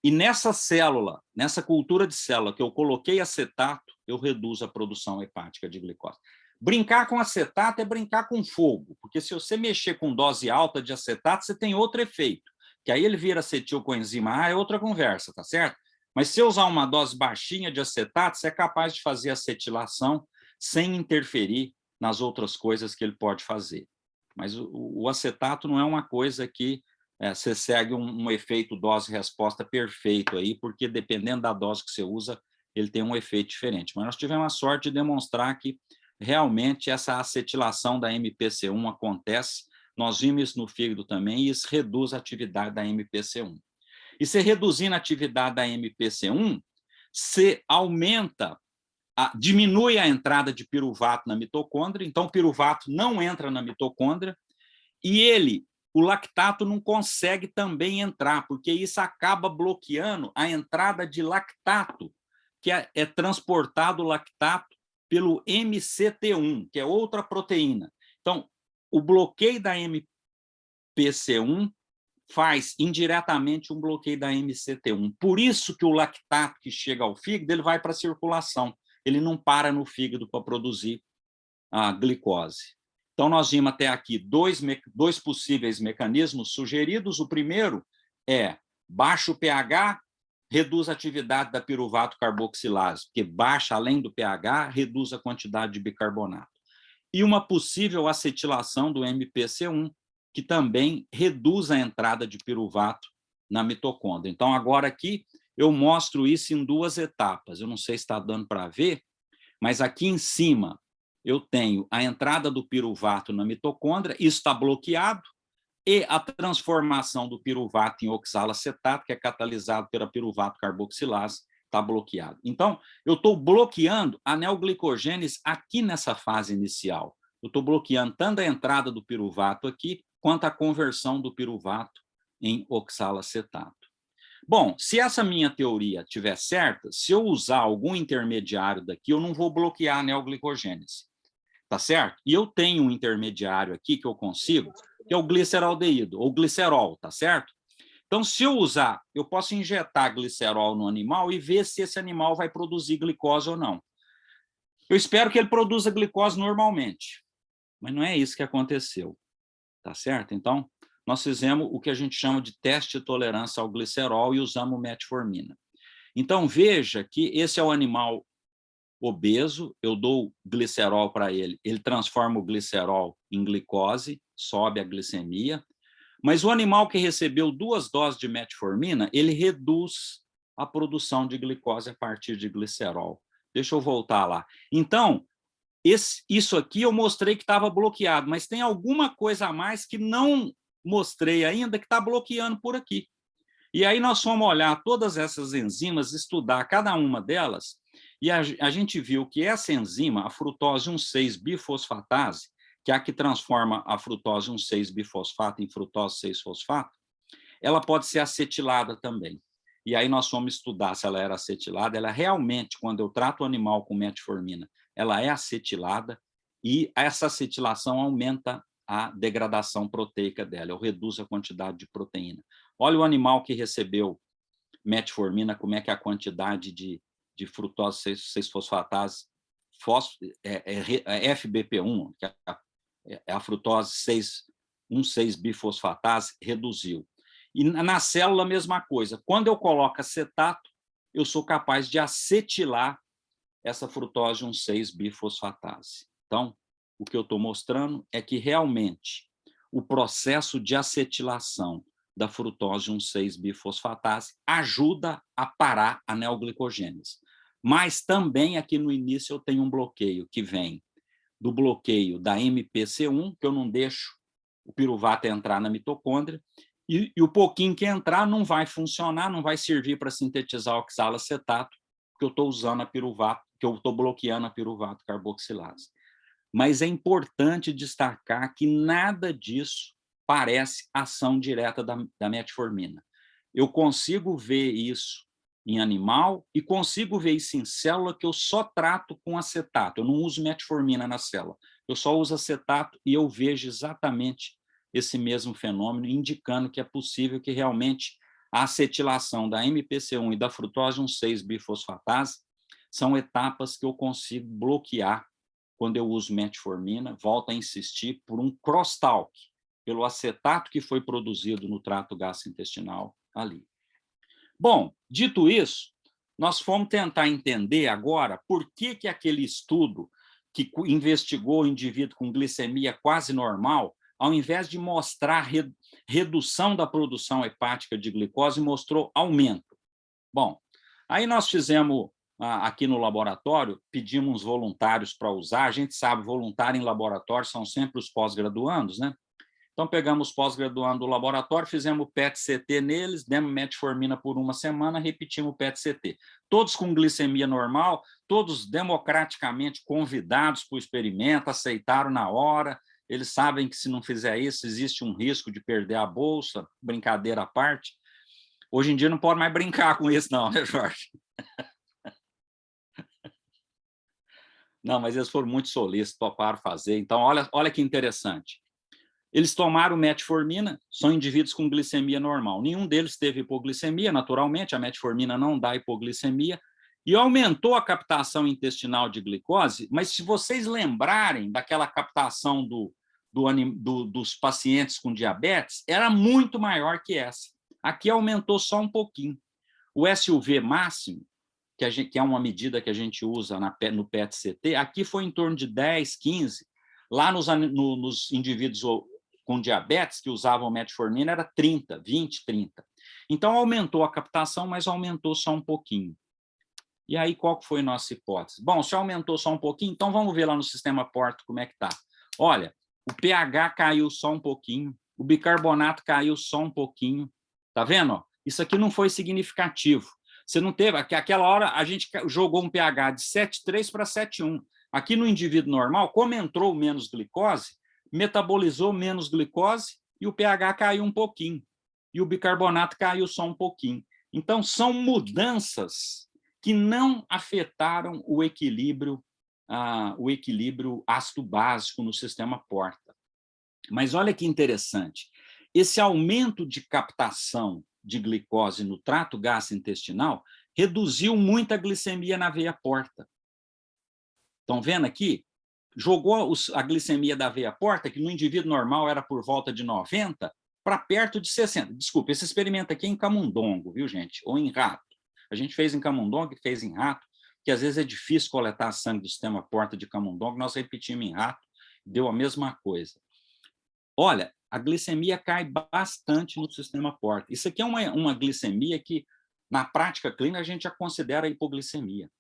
E nessa célula, nessa cultura de célula que eu coloquei acetato, eu reduzo a produção hepática de glicose. Brincar com acetato é brincar com fogo, porque se você mexer com dose alta de acetato, você tem outro efeito, que aí ele vira acetilcoenzima A, é outra conversa, tá certo? Mas se eu usar uma dose baixinha de acetato, você é capaz de fazer acetilação sem interferir nas outras coisas que ele pode fazer. Mas o acetato não é uma coisa que você segue um efeito dose-resposta perfeito aí, porque dependendo da dose que você usa, ele tem um efeito diferente. Mas nós tivemos a sorte de demonstrar que realmente essa acetilação da MPC1 acontece. Nós vimos isso no fígado também, e isso reduz a atividade da MPC1. E se reduzindo a atividade da MPC1, você aumenta, diminui a entrada de piruvato na mitocôndria, então o piruvato não entra na mitocôndria, e o lactato não consegue também entrar, porque isso acaba bloqueando a entrada de lactato, que é transportado o lactato pelo MCT1, que é outra proteína. Então, o bloqueio da MPC1 faz indiretamente um bloqueio da MCT1. Por isso que o lactato que chega ao fígado, ele vai para a circulação, ele não para no fígado para produzir a glicose. Então, nós vimos até aqui dois possíveis mecanismos sugeridos. O primeiro é baixo pH, reduz a atividade da piruvato carboxilase, porque baixa, além do pH, reduz a quantidade de bicarbonato. E uma possível acetilação do MPC1, que também reduz a entrada de piruvato na mitocôndria. Então, agora aqui eu mostro isso em duas etapas. Eu não sei se está dando para ver, mas aqui em cima eu tenho a entrada do piruvato na mitocôndria, isso está bloqueado. e a transformação do piruvato em oxalacetato, que é catalisado pela piruvato carboxilase, está bloqueado. Então, eu estou bloqueando a neoglicogênese aqui nessa fase inicial. Eu estou bloqueando tanto a entrada do piruvato aqui, quanto a conversão do piruvato em oxalacetato. Bom, se essa minha teoria estiver certa, se eu usar algum intermediário daqui, eu não vou bloquear a neoglicogênese, tá certo? E eu tenho um intermediário aqui que eu consigo, que é o gliceraldeído, ou glicerol, tá certo? Então, se eu usar, eu posso injetar glicerol no animal e ver se esse animal vai produzir glicose ou não. Eu espero que ele produza glicose normalmente, mas não é isso que aconteceu, tá certo? Então, nós fizemos o que a gente chama de teste de tolerância ao glicerol e usamos metformina. Então, veja que esse é o animal obeso, eu dou glicerol para ele, ele transforma o glicerol em glicose, sobe a glicemia, mas o animal que recebeu 2 doses de metformina, ele reduz a produção de glicose a partir de glicerol. Deixa eu voltar lá. Então, isso aqui eu mostrei que estava bloqueado, mas tem alguma coisa a mais que não mostrei ainda que está bloqueando por aqui. E aí nós fomos olhar todas essas enzimas, estudar cada uma delas, e a gente viu que essa enzima, a frutose 1,6-bifosfatase, que é a que transforma a frutose 1,6-bifosfato em frutose 6-fosfato, ela pode ser acetilada também. E aí nós fomos estudar se ela era acetilada. Ela realmente, quando eu trato o animal com metformina, ela é acetilada, e essa acetilação aumenta a degradação proteica dela, eu reduzo a quantidade de proteína. Olha o animal que recebeu metformina, como é que é a quantidade de frutose 6-fosfatase, FBP1, que é a frutose 1,6-bifosfatase, reduziu. E na célula, a mesma coisa. Quando eu coloco acetato, eu sou capaz de acetilar essa frutose 1,6-bifosfatase. Então, o que eu estou mostrando é que, realmente, o processo de acetilação da frutose 1,6-bifosfatase ajuda a parar a neoglicogênese. Mas também, aqui no início, eu tenho um bloqueio que vem do bloqueio da MPC1, que eu não deixo o piruvato entrar na mitocôndria, e o pouquinho que entrar não vai funcionar, não vai servir para sintetizar oxalacetato, porque eu estou usando a piruvato, que eu estou bloqueando a piruvato carboxilase. Mas é importante destacar que nada disso parece ação direta da metformina. Eu consigo ver isso em animal e consigo ver isso em célula, que eu só trato com acetato. Eu não uso metformina na célula, eu só uso acetato e eu vejo exatamente esse mesmo fenômeno, indicando que é possível que realmente a acetilação da MPC1 e da frutose 1,6-bifosfatase são etapas que eu consigo bloquear quando eu uso metformina. Volto a insistir, por um crosstalk, pelo acetato que foi produzido no trato gastrointestinal ali. Bom, dito isso, nós fomos tentar entender agora por que aquele estudo que investigou o indivíduo com glicemia quase normal, ao invés de mostrar redução da produção hepática de glicose, mostrou aumento. Bom, aí nós fizemos aqui no laboratório, pedimos uns voluntários para usar. A gente sabe, voluntário em laboratório são sempre os pós-graduandos, né? Então, pegamos os pós-graduandos do laboratório, fizemos o PET-CT neles, demos metformina por 1 semana, repetimos o PET-CT. Todos com glicemia normal, todos democraticamente convidados para o experimento, aceitaram na hora. Eles sabem que, se não fizer isso, existe um risco de perder a bolsa, brincadeira à parte. Hoje em dia não pode mais brincar com isso, não, né, Jorge? Não, mas eles foram muito solícitos, toparam fazer. Então, olha que interessante. Eles tomaram metformina, são indivíduos com glicemia normal. Nenhum deles teve hipoglicemia, naturalmente, a metformina não dá hipoglicemia, e aumentou a captação intestinal de glicose, mas se vocês lembrarem daquela captação dos pacientes com diabetes, era muito maior que essa. Aqui aumentou só um pouquinho. O SUV máximo, que é uma medida que a gente usa no PET-CT, aqui foi em torno de 10, 15. Lá nos indivíduos com diabetes que usavam metformina era 30, 20, 30. Então, aumentou a captação, mas aumentou só um pouquinho. E aí, qual foi a nossa hipótese? Bom, se aumentou só um pouquinho, então vamos ver lá no sistema Porto como é que está. Olha, o pH caiu só um pouquinho, o bicarbonato caiu só um pouquinho. Tá vendo? Ó? Isso aqui não foi significativo. Você não teve... Aquela hora a gente jogou um pH de 7,3 para 7,1. Aqui no indivíduo normal, como entrou menos glicose, metabolizou menos glicose e o pH caiu um pouquinho. E o bicarbonato caiu só um pouquinho. Então, são mudanças que não afetaram o equilíbrio ácido-básico no sistema porta. Mas olha que interessante. Esse aumento de captação de glicose no trato gastrointestinal reduziu muito a glicemia na veia porta. Estão vendo aqui? Jogou a glicemia da veia porta, que no indivíduo normal era por volta de 90, para perto de 60. Desculpa, esse experimento aqui é em camundongo, viu, gente? Ou em rato. A gente fez em camundongo e fez em rato, que às vezes é difícil coletar sangue do sistema porta de camundongo, nós repetimos em rato, deu a mesma coisa. Olha, a glicemia cai bastante no sistema porta. Isso aqui é uma glicemia que, na prática clínica, a gente já considera hipoglicemia.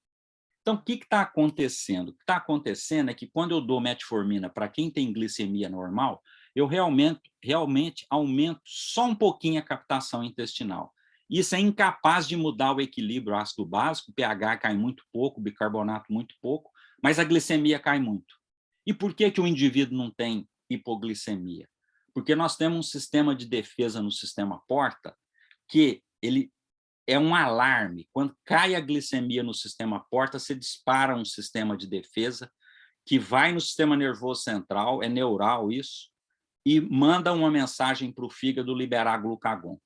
Então, o que está acontecendo? O que está acontecendo é que, quando eu dou metformina para quem tem glicemia normal, eu realmente aumento só um pouquinho a captação intestinal. Isso é incapaz de mudar o equilíbrio ácido-básico, o pH cai muito pouco, o bicarbonato muito pouco, mas a glicemia cai muito. E por que o indivíduo não tem hipoglicemia? Porque nós temos um sistema de defesa no sistema porta que ele é um alarme. Quando cai a glicemia no sistema porta, você dispara um sistema de defesa que vai no sistema nervoso central, é neural isso, e manda uma mensagem para o fígado liberar glucagon.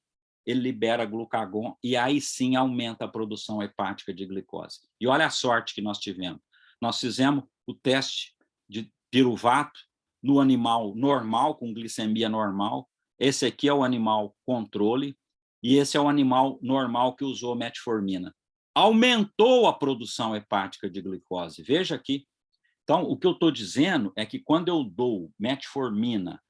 Ele libera glucagon e aí sim aumenta a produção hepática de glicose. E olha a sorte que nós tivemos. Nós fizemos o teste de piruvato no animal normal, com glicemia normal. Esse aqui é o animal controle e esse é o animal normal que usou metformina. Aumentou a produção hepática de glicose. Veja aqui. Então, o que eu estou dizendo é que quando eu dou metformina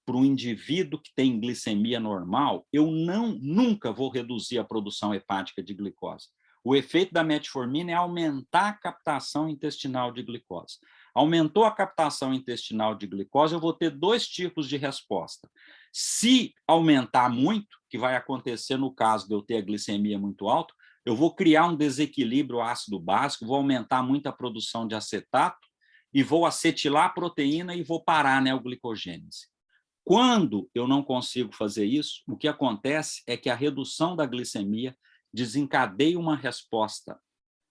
para um indivíduo que tem glicemia normal, eu nunca vou reduzir a produção hepática de glicose. O efeito da metformina é aumentar a captação intestinal de glicose. Aumentou a captação intestinal de glicose, eu vou ter dois tipos de resposta. Se aumentar muito, que vai acontecer no caso de eu ter a glicemia muito alta, eu vou criar um desequilíbrio ácido-básico, vou aumentar muito a produção de acetato e vou acetilar a proteína e vou parar a neoglicogênese. Quando eu não consigo fazer isso, o que acontece é que a redução da glicemia desencadeia uma resposta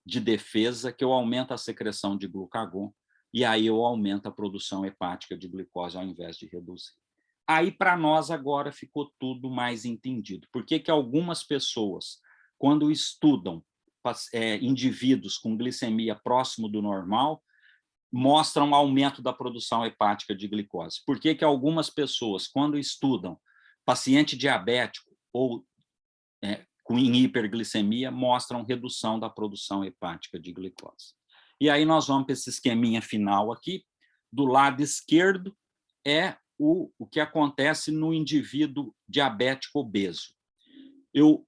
de defesa que eu aumento a secreção de glucagon e aí eu aumento a produção hepática de glicose ao invés de reduzir. Aí, para nós, agora ficou tudo mais entendido. Por que algumas pessoas, quando estudam indivíduos com glicemia próximo do normal, mostram um aumento da produção hepática de glicose? Por que algumas pessoas, quando estudam paciente diabético ou com hiperglicemia, mostram redução da produção hepática de glicose? E aí nós vamos para esse esqueminha final aqui. Do lado esquerdo é o que acontece no indivíduo diabético obeso. Eu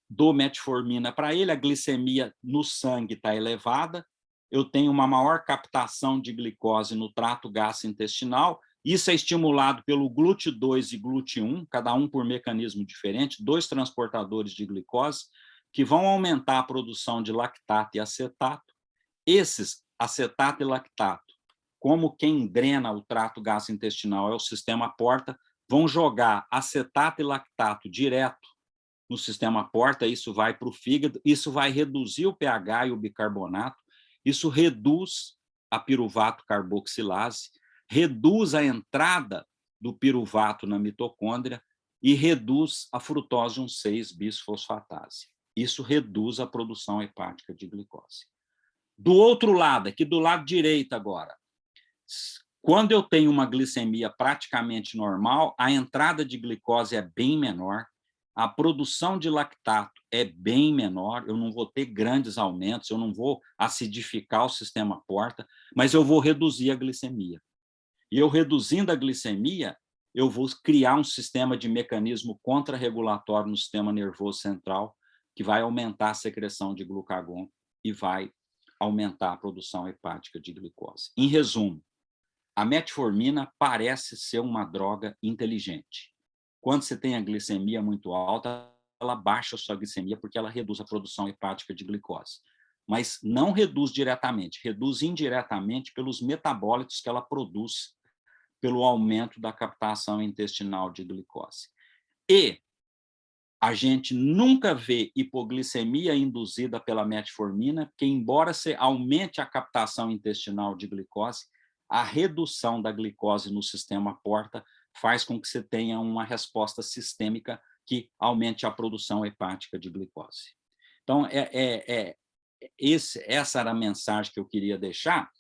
dou metformina para ele, a glicemia no sangue está elevada, eu tenho uma maior captação de glicose no trato gastrointestinal, isso é estimulado pelo GLUT2 e GLUT1, cada um por mecanismo diferente, dois transportadores de glicose, que vão aumentar a produção de lactato e acetato. Esses, acetato e lactato, como quem drena o trato gastrointestinal é o sistema porta, vão jogar acetato e lactato direto no sistema porta, isso vai para o fígado, isso vai reduzir o pH e o bicarbonato, isso reduz a piruvato carboxilase, reduz a entrada do piruvato na mitocôndria e reduz a frutose 1,6-bisfosfatase. Isso reduz a produção hepática de glicose. Do outro lado, aqui do lado direito agora, quando eu tenho uma glicemia praticamente normal, a entrada de glicose é bem menor, a produção de lactato é bem menor, eu não vou ter grandes aumentos, eu não vou acidificar o sistema porta, mas eu vou reduzir a glicemia. E eu reduzindo a glicemia, eu vou criar um sistema de mecanismo contrarregulatório no sistema nervoso central, que vai aumentar a secreção de glucagon e vai aumentar a produção hepática de glicose. Em resumo, a metformina parece ser uma droga inteligente. Quando você tem a glicemia muito alta, ela baixa a sua glicemia porque ela reduz a produção hepática de glicose. Mas não reduz diretamente, reduz indiretamente pelos metabólitos que ela produz pelo aumento da captação intestinal de glicose. E a gente nunca vê hipoglicemia induzida pela metformina, porque embora você aumente a captação intestinal de glicose, a redução da glicose no sistema porta faz com que você tenha uma resposta sistêmica que aumente a produção hepática de glicose. Então, essa era a mensagem que eu queria deixar,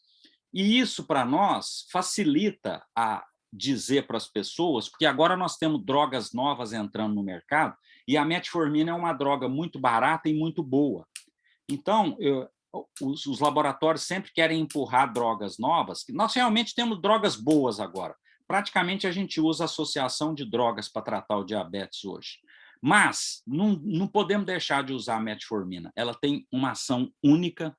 e isso, para nós, facilita a dizer para as pessoas, porque agora nós temos drogas novas entrando no mercado, e a metformina é uma droga muito barata e muito boa. Então, os laboratórios sempre querem empurrar drogas novas. Nós realmente temos drogas boas agora. Praticamente a gente usa a associação de drogas para tratar o diabetes hoje. Mas não podemos deixar de usar a metformina. Ela tem uma ação única,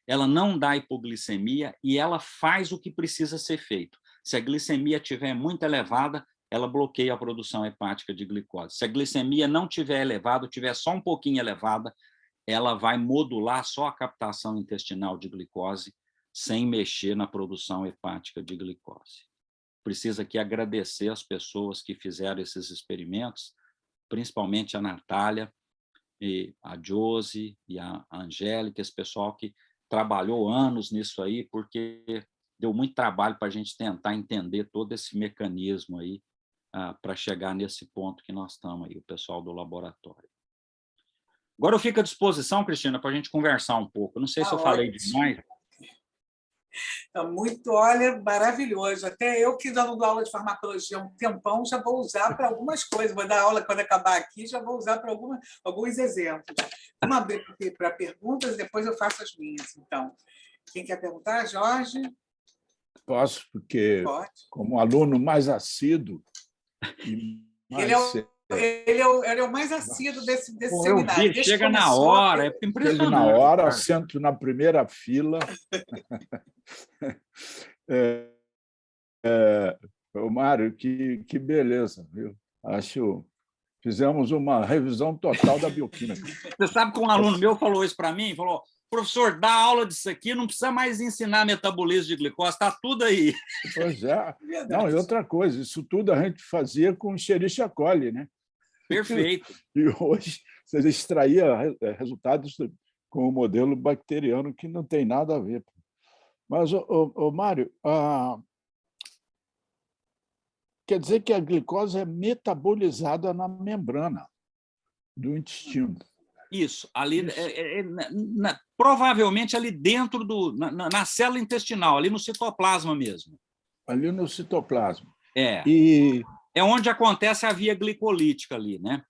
ela não dá hipoglicemia e ela faz o que precisa ser feito. Se a glicemia estiver muito elevada, ela bloqueia a produção hepática de glicose. Se a glicemia não estiver elevada, estiver só um pouquinho elevada, ela vai modular só a captação intestinal de glicose, sem mexer na produção hepática de glicose. Precisa aqui agradecer as pessoas que fizeram esses experimentos, principalmente a Natália, e a Josi e a Angélica, esse pessoal que trabalhou anos nisso aí, porque deu muito trabalho para a gente tentar entender todo esse mecanismo aí, para chegar nesse ponto que nós estamos aí, o pessoal do laboratório. Agora eu fico à disposição, Cristina, para a gente conversar um pouco. Não sei se eu falei demais. Está muito, olha, maravilhoso. Até eu que já não dou aula de farmacologia há um tempão, já vou usar para algumas coisas. Vou dar aula quando acabar aqui, já vou usar para alguns exemplos. Vamos abrir para perguntas, depois eu faço as minhas. Então, quem quer perguntar? Jorge? Posso, porque Pode. Como aluno mais assíduo e mais ele é o mais assíduo desse seminário. Chega na hora, é impressionante. Chega na hora, sento na primeira fila. Mário, que beleza, viu? Fizemos uma revisão total da bioquímica. Você sabe que um aluno meu falou isso para mim, falou: professor, dá aula disso aqui, não precisa mais ensinar metabolismo de glicose, está tudo aí. Pois é. Não, e outra coisa, isso tudo a gente fazia com Escherichia coli, né? Perfeito. E hoje você extraía resultados com o modelo bacteriano, que não tem nada a ver. Mas, Mário, quer dizer que a glicose é metabolizada na membrana do intestino. Isso, ali, provavelmente ali dentro na célula intestinal, ali no citoplasma mesmo. Ali no citoplasma. E é onde acontece a via glicolítica ali, né?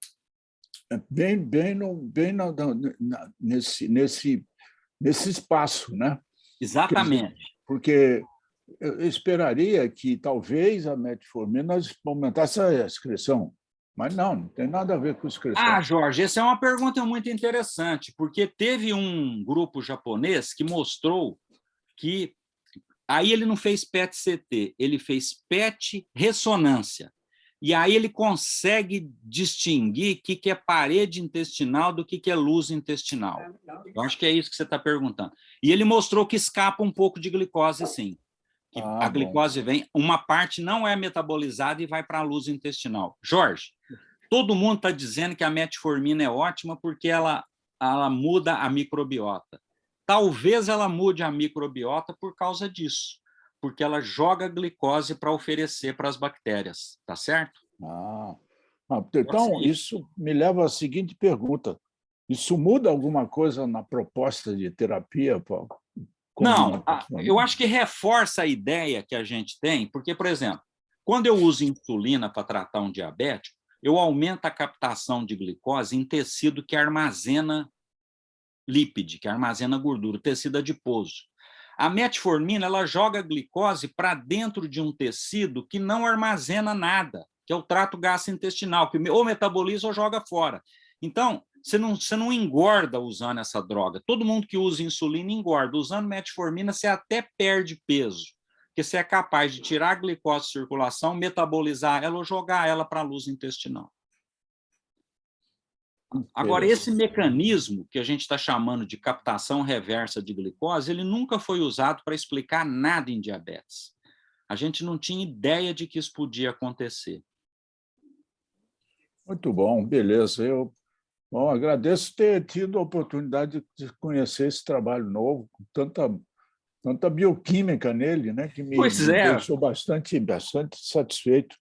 Nesse espaço, né? Exatamente. Dizer, porque eu esperaria que talvez a metformina aumentasse a excreção. Mas não tem nada a ver com excreção. Jorge, essa é uma pergunta muito interessante, porque teve um grupo japonês que mostrou que... Aí ele não fez PET-CT, ele fez PET-ressonância. E aí ele consegue distinguir o que é parede intestinal do que é luz intestinal. Eu acho que é isso que você está perguntando. E ele mostrou que escapa um pouco de glicose, sim. Que a glicose vem, uma parte não é metabolizada e vai para a luz intestinal. Jorge, todo mundo está dizendo que a metformina é ótima porque ela muda a microbiota. Talvez ela mude a microbiota por causa disso, porque ela joga glicose para oferecer para as bactérias, tá certo? Então, isso me leva à seguinte pergunta. Isso muda alguma coisa na proposta de terapia, Paulo? Não, eu acho que reforça a ideia que a gente tem, porque, por exemplo, quando eu uso insulina para tratar um diabético, eu aumento a captação de glicose em tecido que armazena lípide, que armazena gordura, tecido adiposo. A metformina, ela joga glicose para dentro de um tecido que não armazena nada, que é o trato gastrointestinal, que ou metaboliza ou joga fora. Então, você não engorda usando essa droga. Todo mundo que usa insulina engorda. Usando metformina, você até perde peso, porque você é capaz de tirar a glicose de circulação, metabolizar ela ou jogar ela para a luz intestinal. Agora, esse mecanismo que a gente está chamando de captação reversa de glicose, ele nunca foi usado para explicar nada em diabetes. A gente não tinha ideia de que isso podia acontecer. Muito bom, beleza. Bom, agradeço ter tido a oportunidade de conhecer esse trabalho novo, com tanta bioquímica nele, né, que me deixou bastante satisfeito.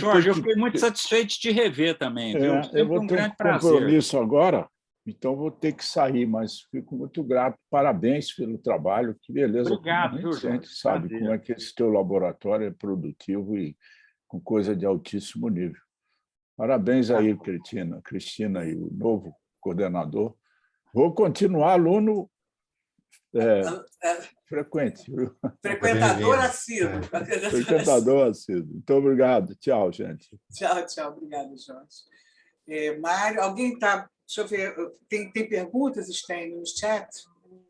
Jorge, eu fiquei muito satisfeito de te rever também, viu? Eu vou ter um compromisso agora, então vou ter que sair, mas fico muito grato. Parabéns pelo trabalho, que beleza. Obrigado, viu, Jorge? A gente sabe como é que esse teu laboratório é produtivo e com coisa de altíssimo nível. Parabéns aí, Cristina, e o novo coordenador. Vou continuar aluno frequente. Frequentador assíduo. Frequentador assíduo. Muito obrigado. Tchau, gente. Tchau. Obrigada, Jorge. Mário, alguém está... Deixa eu ver. Tem perguntas, Stênio, no chat?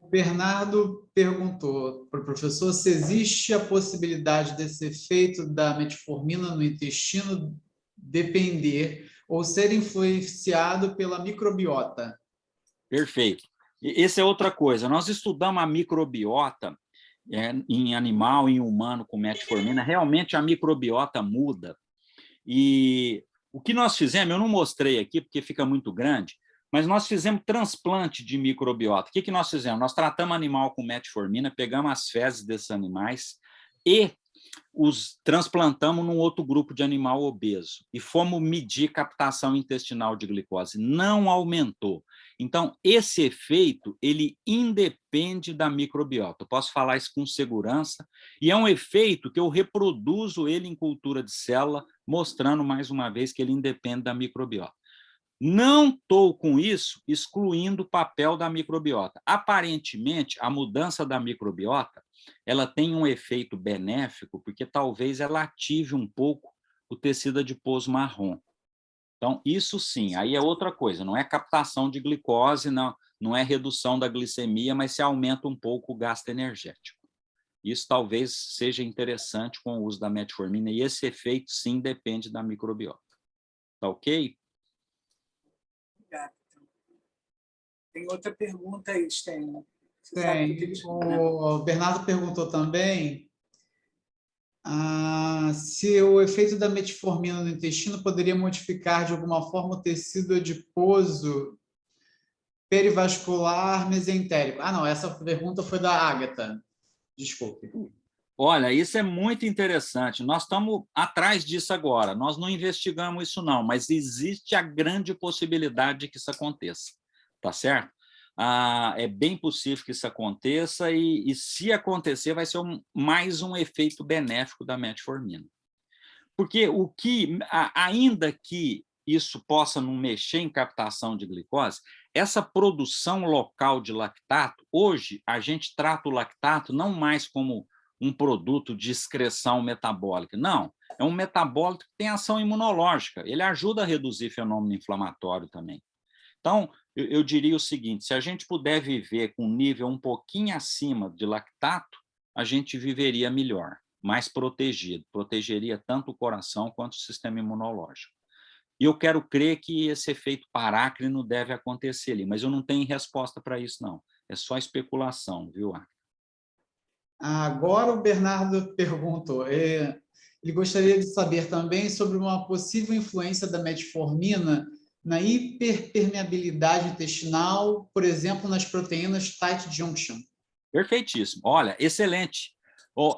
O Bernardo perguntou para o professor se existe a possibilidade desse efeito da metformina no intestino depender ou ser influenciado pela microbiota. Perfeito. Essa é outra coisa. Nós estudamos a microbiota em animal e em humano com metformina. Realmente a microbiota muda. E o que nós fizemos, eu não mostrei aqui porque fica muito grande, mas nós fizemos transplante de microbiota. O que nós fizemos? Nós tratamos animal com metformina, pegamos as fezes desses animais e os transplantamos num outro grupo de animal obeso e fomos medir captação intestinal de glicose. Não aumentou. Então, esse efeito, ele independe da microbiota. Eu posso falar isso com segurança, e é um efeito que eu reproduzo ele em cultura de célula, mostrando mais uma vez que ele independe da microbiota. Não estou com isso excluindo o papel da microbiota. Aparentemente, a mudança da microbiota ela tem um efeito benéfico, porque talvez ela ative um pouco o tecido adiposo marrom. Então, isso sim, aí é outra coisa, não é captação de glicose, não é redução da glicemia, mas se aumenta um pouco o gasto energético. Isso talvez seja interessante com o uso da metformina, e esse efeito sim depende da microbiota. Tá ok? Obrigada. Tem outra pergunta aí, Stênio. Tem. O Bernardo perguntou também se o efeito da metformina no intestino poderia modificar de alguma forma o tecido adiposo perivascular mesentérico. Não, essa pergunta foi da Ágata. Desculpe. Olha, isso é muito interessante. Nós estamos atrás disso agora. Nós não investigamos isso, não, mas existe a grande possibilidade de que isso aconteça. Tá certo? É bem possível que isso aconteça e se acontecer, vai ser mais um efeito benéfico da metformina. Porque ainda que isso possa não mexer em captação de glicose, essa produção local de lactato, hoje a gente trata o lactato não mais como um produto de excreção metabólica, não, é um metabólito que tem ação imunológica, ele ajuda a reduzir fenômeno inflamatório também. Então, eu diria o seguinte, se a gente puder viver com um nível um pouquinho acima de lactato, a gente viveria melhor, mais protegido, protegeria tanto o coração quanto o sistema imunológico. E eu quero crer que esse efeito parácrino deve acontecer ali, mas eu não tenho resposta para isso, não. É só especulação, viu, Arthur? Agora o Bernardo perguntou, ele gostaria de saber também sobre uma possível influência da metformina na hiperpermeabilidade intestinal, por exemplo, nas proteínas tight junction. Perfeitíssimo. Olha, excelente.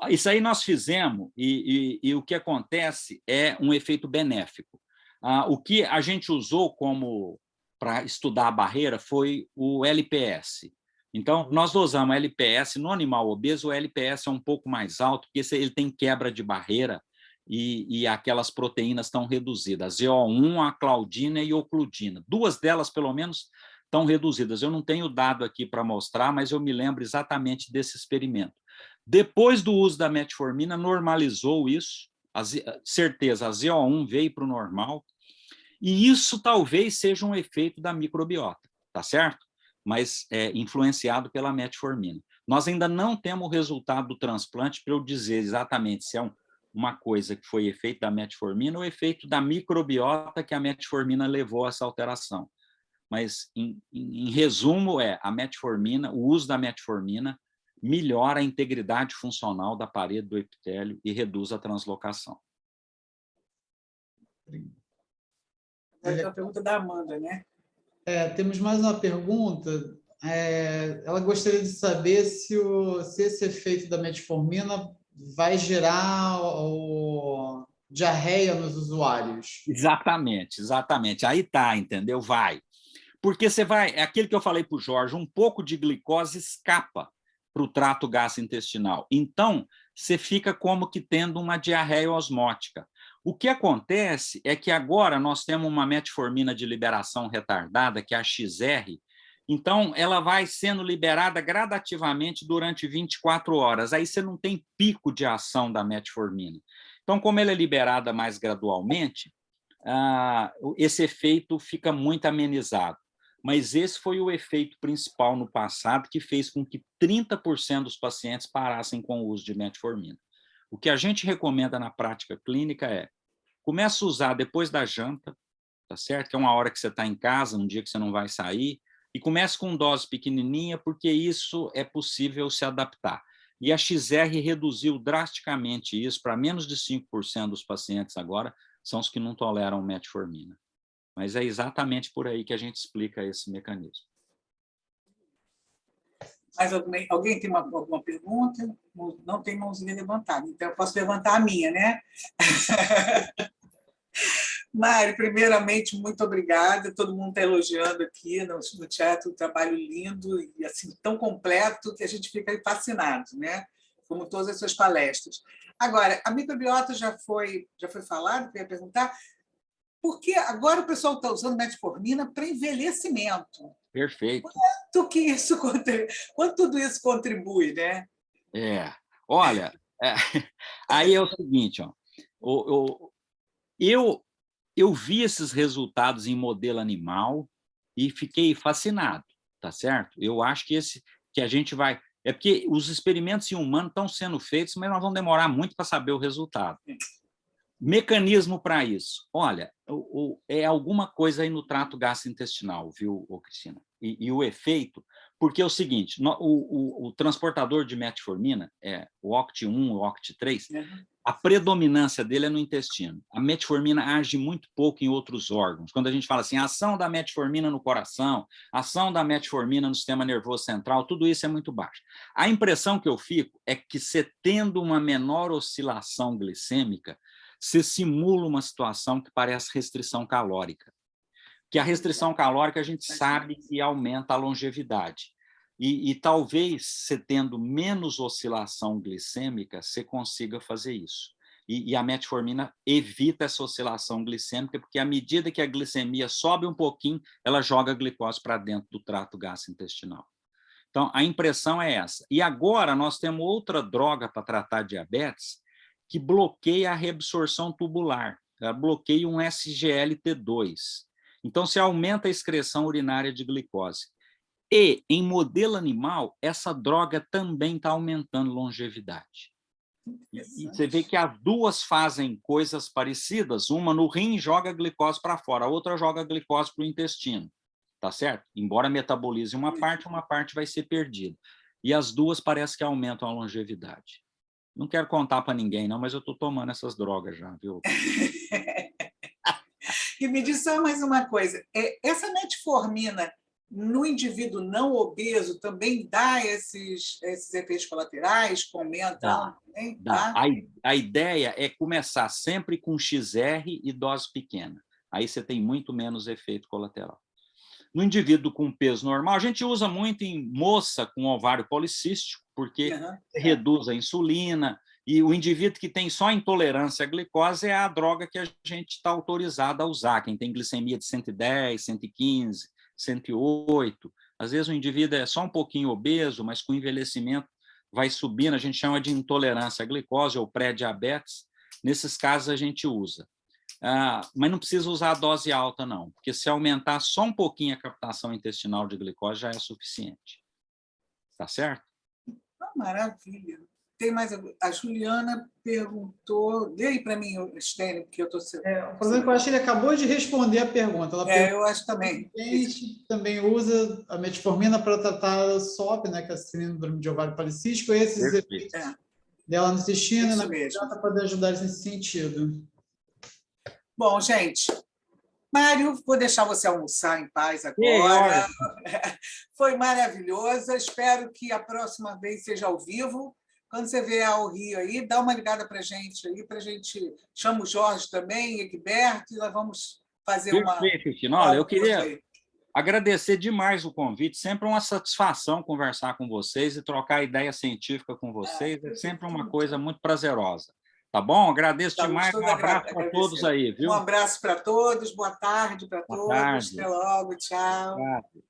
Isso aí nós fizemos e o que acontece é um efeito benéfico. O que a gente usou para estudar a barreira foi o LPS. Então, nós usamos LPS no animal obeso, o LPS é um pouco mais alto, porque ele tem quebra de barreira e aquelas proteínas estão reduzidas, ZO1, a claudina e ocludina. Duas delas, pelo menos, estão reduzidas. Eu não tenho dado aqui para mostrar, mas eu me lembro exatamente desse experimento. Depois do uso da metformina, normalizou isso, certeza, a ZO1 veio para o normal, e isso talvez seja um efeito da microbiota, tá certo? Mas influenciado pela metformina. Nós ainda não temos o resultado do transplante para eu dizer exatamente se é uma coisa que foi efeito da metformina ou efeito da microbiota que a metformina levou a essa alteração. Mas, em resumo, a metformina, o uso da metformina melhora a integridade funcional da parede do epitélio e reduz a translocação. É a pergunta da Amanda, né? Temos mais uma pergunta. Ela gostaria de saber se esse efeito da metformina vai gerar diarreia nos usuários. Exatamente, exatamente. Aí tá, entendeu? Vai. Porque você vai, é aquilo que eu falei para o Jorge, um pouco de glicose escapa para o trato gastrointestinal. Então, você fica como que tendo uma diarreia osmótica. O que acontece é que agora nós temos uma metformina de liberação retardada, que é a XR, então ela vai sendo liberada gradativamente durante 24 horas. Aí você não tem pico de ação da metformina. Então, como ela é liberada mais gradualmente, esse efeito fica muito amenizado. Mas esse foi o efeito principal no passado que fez com que 30% dos pacientes parassem com o uso de metformina. O que a gente recomenda na prática clínica comece a usar depois da janta, tá certo? Que é uma hora que você está em casa, um dia que você não vai sair, e comece com dose pequenininha, porque isso é possível se adaptar. E a XR reduziu drasticamente isso para menos de 5% dos pacientes agora, são os que não toleram metformina. Mas é exatamente por aí que a gente explica esse mecanismo. Mas alguém tem alguma pergunta? Não tem mãozinha levantada, então eu posso levantar a minha, né? Mário, primeiramente, muito obrigada. Todo mundo está elogiando aqui no chat um trabalho lindo e assim, tão completo que a gente fica fascinado, né? Como todas as suas palestras. Agora, a microbiota já foi falado, eu ia perguntar, porque agora o pessoal está usando metformina para envelhecimento. Perfeito. Quanto tudo isso contribui, né? Olha, aí é o seguinte, eu vi esses resultados em modelo animal e fiquei fascinado, tá certo? Eu acho que a gente vai... É porque os experimentos em humano estão sendo feitos, mas nós vamos demorar muito para saber o resultado. Mecanismo para isso. Olha, é alguma coisa aí no trato gastrointestinal, viu, Cristina? E o efeito, porque é o seguinte, o transportador de metformina, o OCT1, o OCT3, a predominância dele é no intestino. A metformina age muito pouco em outros órgãos. Quando a gente fala assim, ação da metformina no coração, ação da metformina no sistema nervoso central, tudo isso é muito baixo. A impressão que eu fico é que você tendo uma menor oscilação glicêmica, você simula uma situação que parece restrição calórica. Que a restrição calórica a gente sabe que aumenta a longevidade. E talvez, você tendo menos oscilação glicêmica, você consiga fazer isso. E a metformina evita essa oscilação glicêmica, porque à medida que a glicemia sobe um pouquinho, ela joga a glicose para dentro do trato gastrointestinal. Então, a impressão é essa. E agora nós temos outra droga para tratar diabetes, que bloqueia a reabsorção tubular, ela bloqueia um SGLT2. Então, você aumenta a excreção urinária de glicose. E, em modelo animal, essa droga também está aumentando longevidade. E você vê que as duas fazem coisas parecidas, uma no rim joga a glicose para fora, a outra joga a glicose para o intestino, tá certo? Embora metabolize uma parte vai ser perdida. E as duas parece que aumentam a longevidade. Não quero contar para ninguém, não, mas eu estou tomando essas drogas já, viu? E me diz só mais uma coisa. Essa metformina, no indivíduo não obeso, também dá esses efeitos colaterais? Comenta também? Dá. A ideia é começar sempre com XR e dose pequena. Aí você tem muito menos efeito colateral. No indivíduo com peso normal, a gente usa muito em moça com ovário policístico, porque reduz a insulina, e o indivíduo que tem só intolerância à glicose é a droga que a gente está autorizado a usar, quem tem glicemia de 110, 115, 108. Às vezes o indivíduo é só um pouquinho obeso, mas com envelhecimento vai subindo, a gente chama de intolerância à glicose ou pré-diabetes. Nesses casos a gente usa. Mas não precisa usar a dose alta, não, porque se aumentar só um pouquinho a captação intestinal de glicose já é suficiente. Tá certo? maravilha. Tem mais a Juliana perguntou, lê aí para mim, Estênio, porque eu estou sendo. O problema é que eu acho que ele acabou de responder a pergunta. Eu acho também. A gente também usa a metformina para tratar a SOP, né, que é a síndrome de ovário policístico, e esses efeitos dela no intestino, na dieta, para ajudar nesse sentido. Bom, gente, Mário, vou deixar você almoçar em paz agora. Foi maravilhoso. Espero que a próxima vez seja ao vivo. Quando você vier ao Rio aí, dá uma ligada para a gente aí, para a gente. Chama o Jorge também, Egberto, e nós vamos fazer Perfeito, Cristina. Olha, eu queria agradecer demais o convite. Sempre uma satisfação conversar com vocês e trocar ideia científica com vocês. É sempre uma coisa muito prazerosa. Tá bom? Agradeço demais. Um abraço para todos aí, viu? Um abraço para todos. Boa tarde para todos. Até logo. Tchau. Obrigado.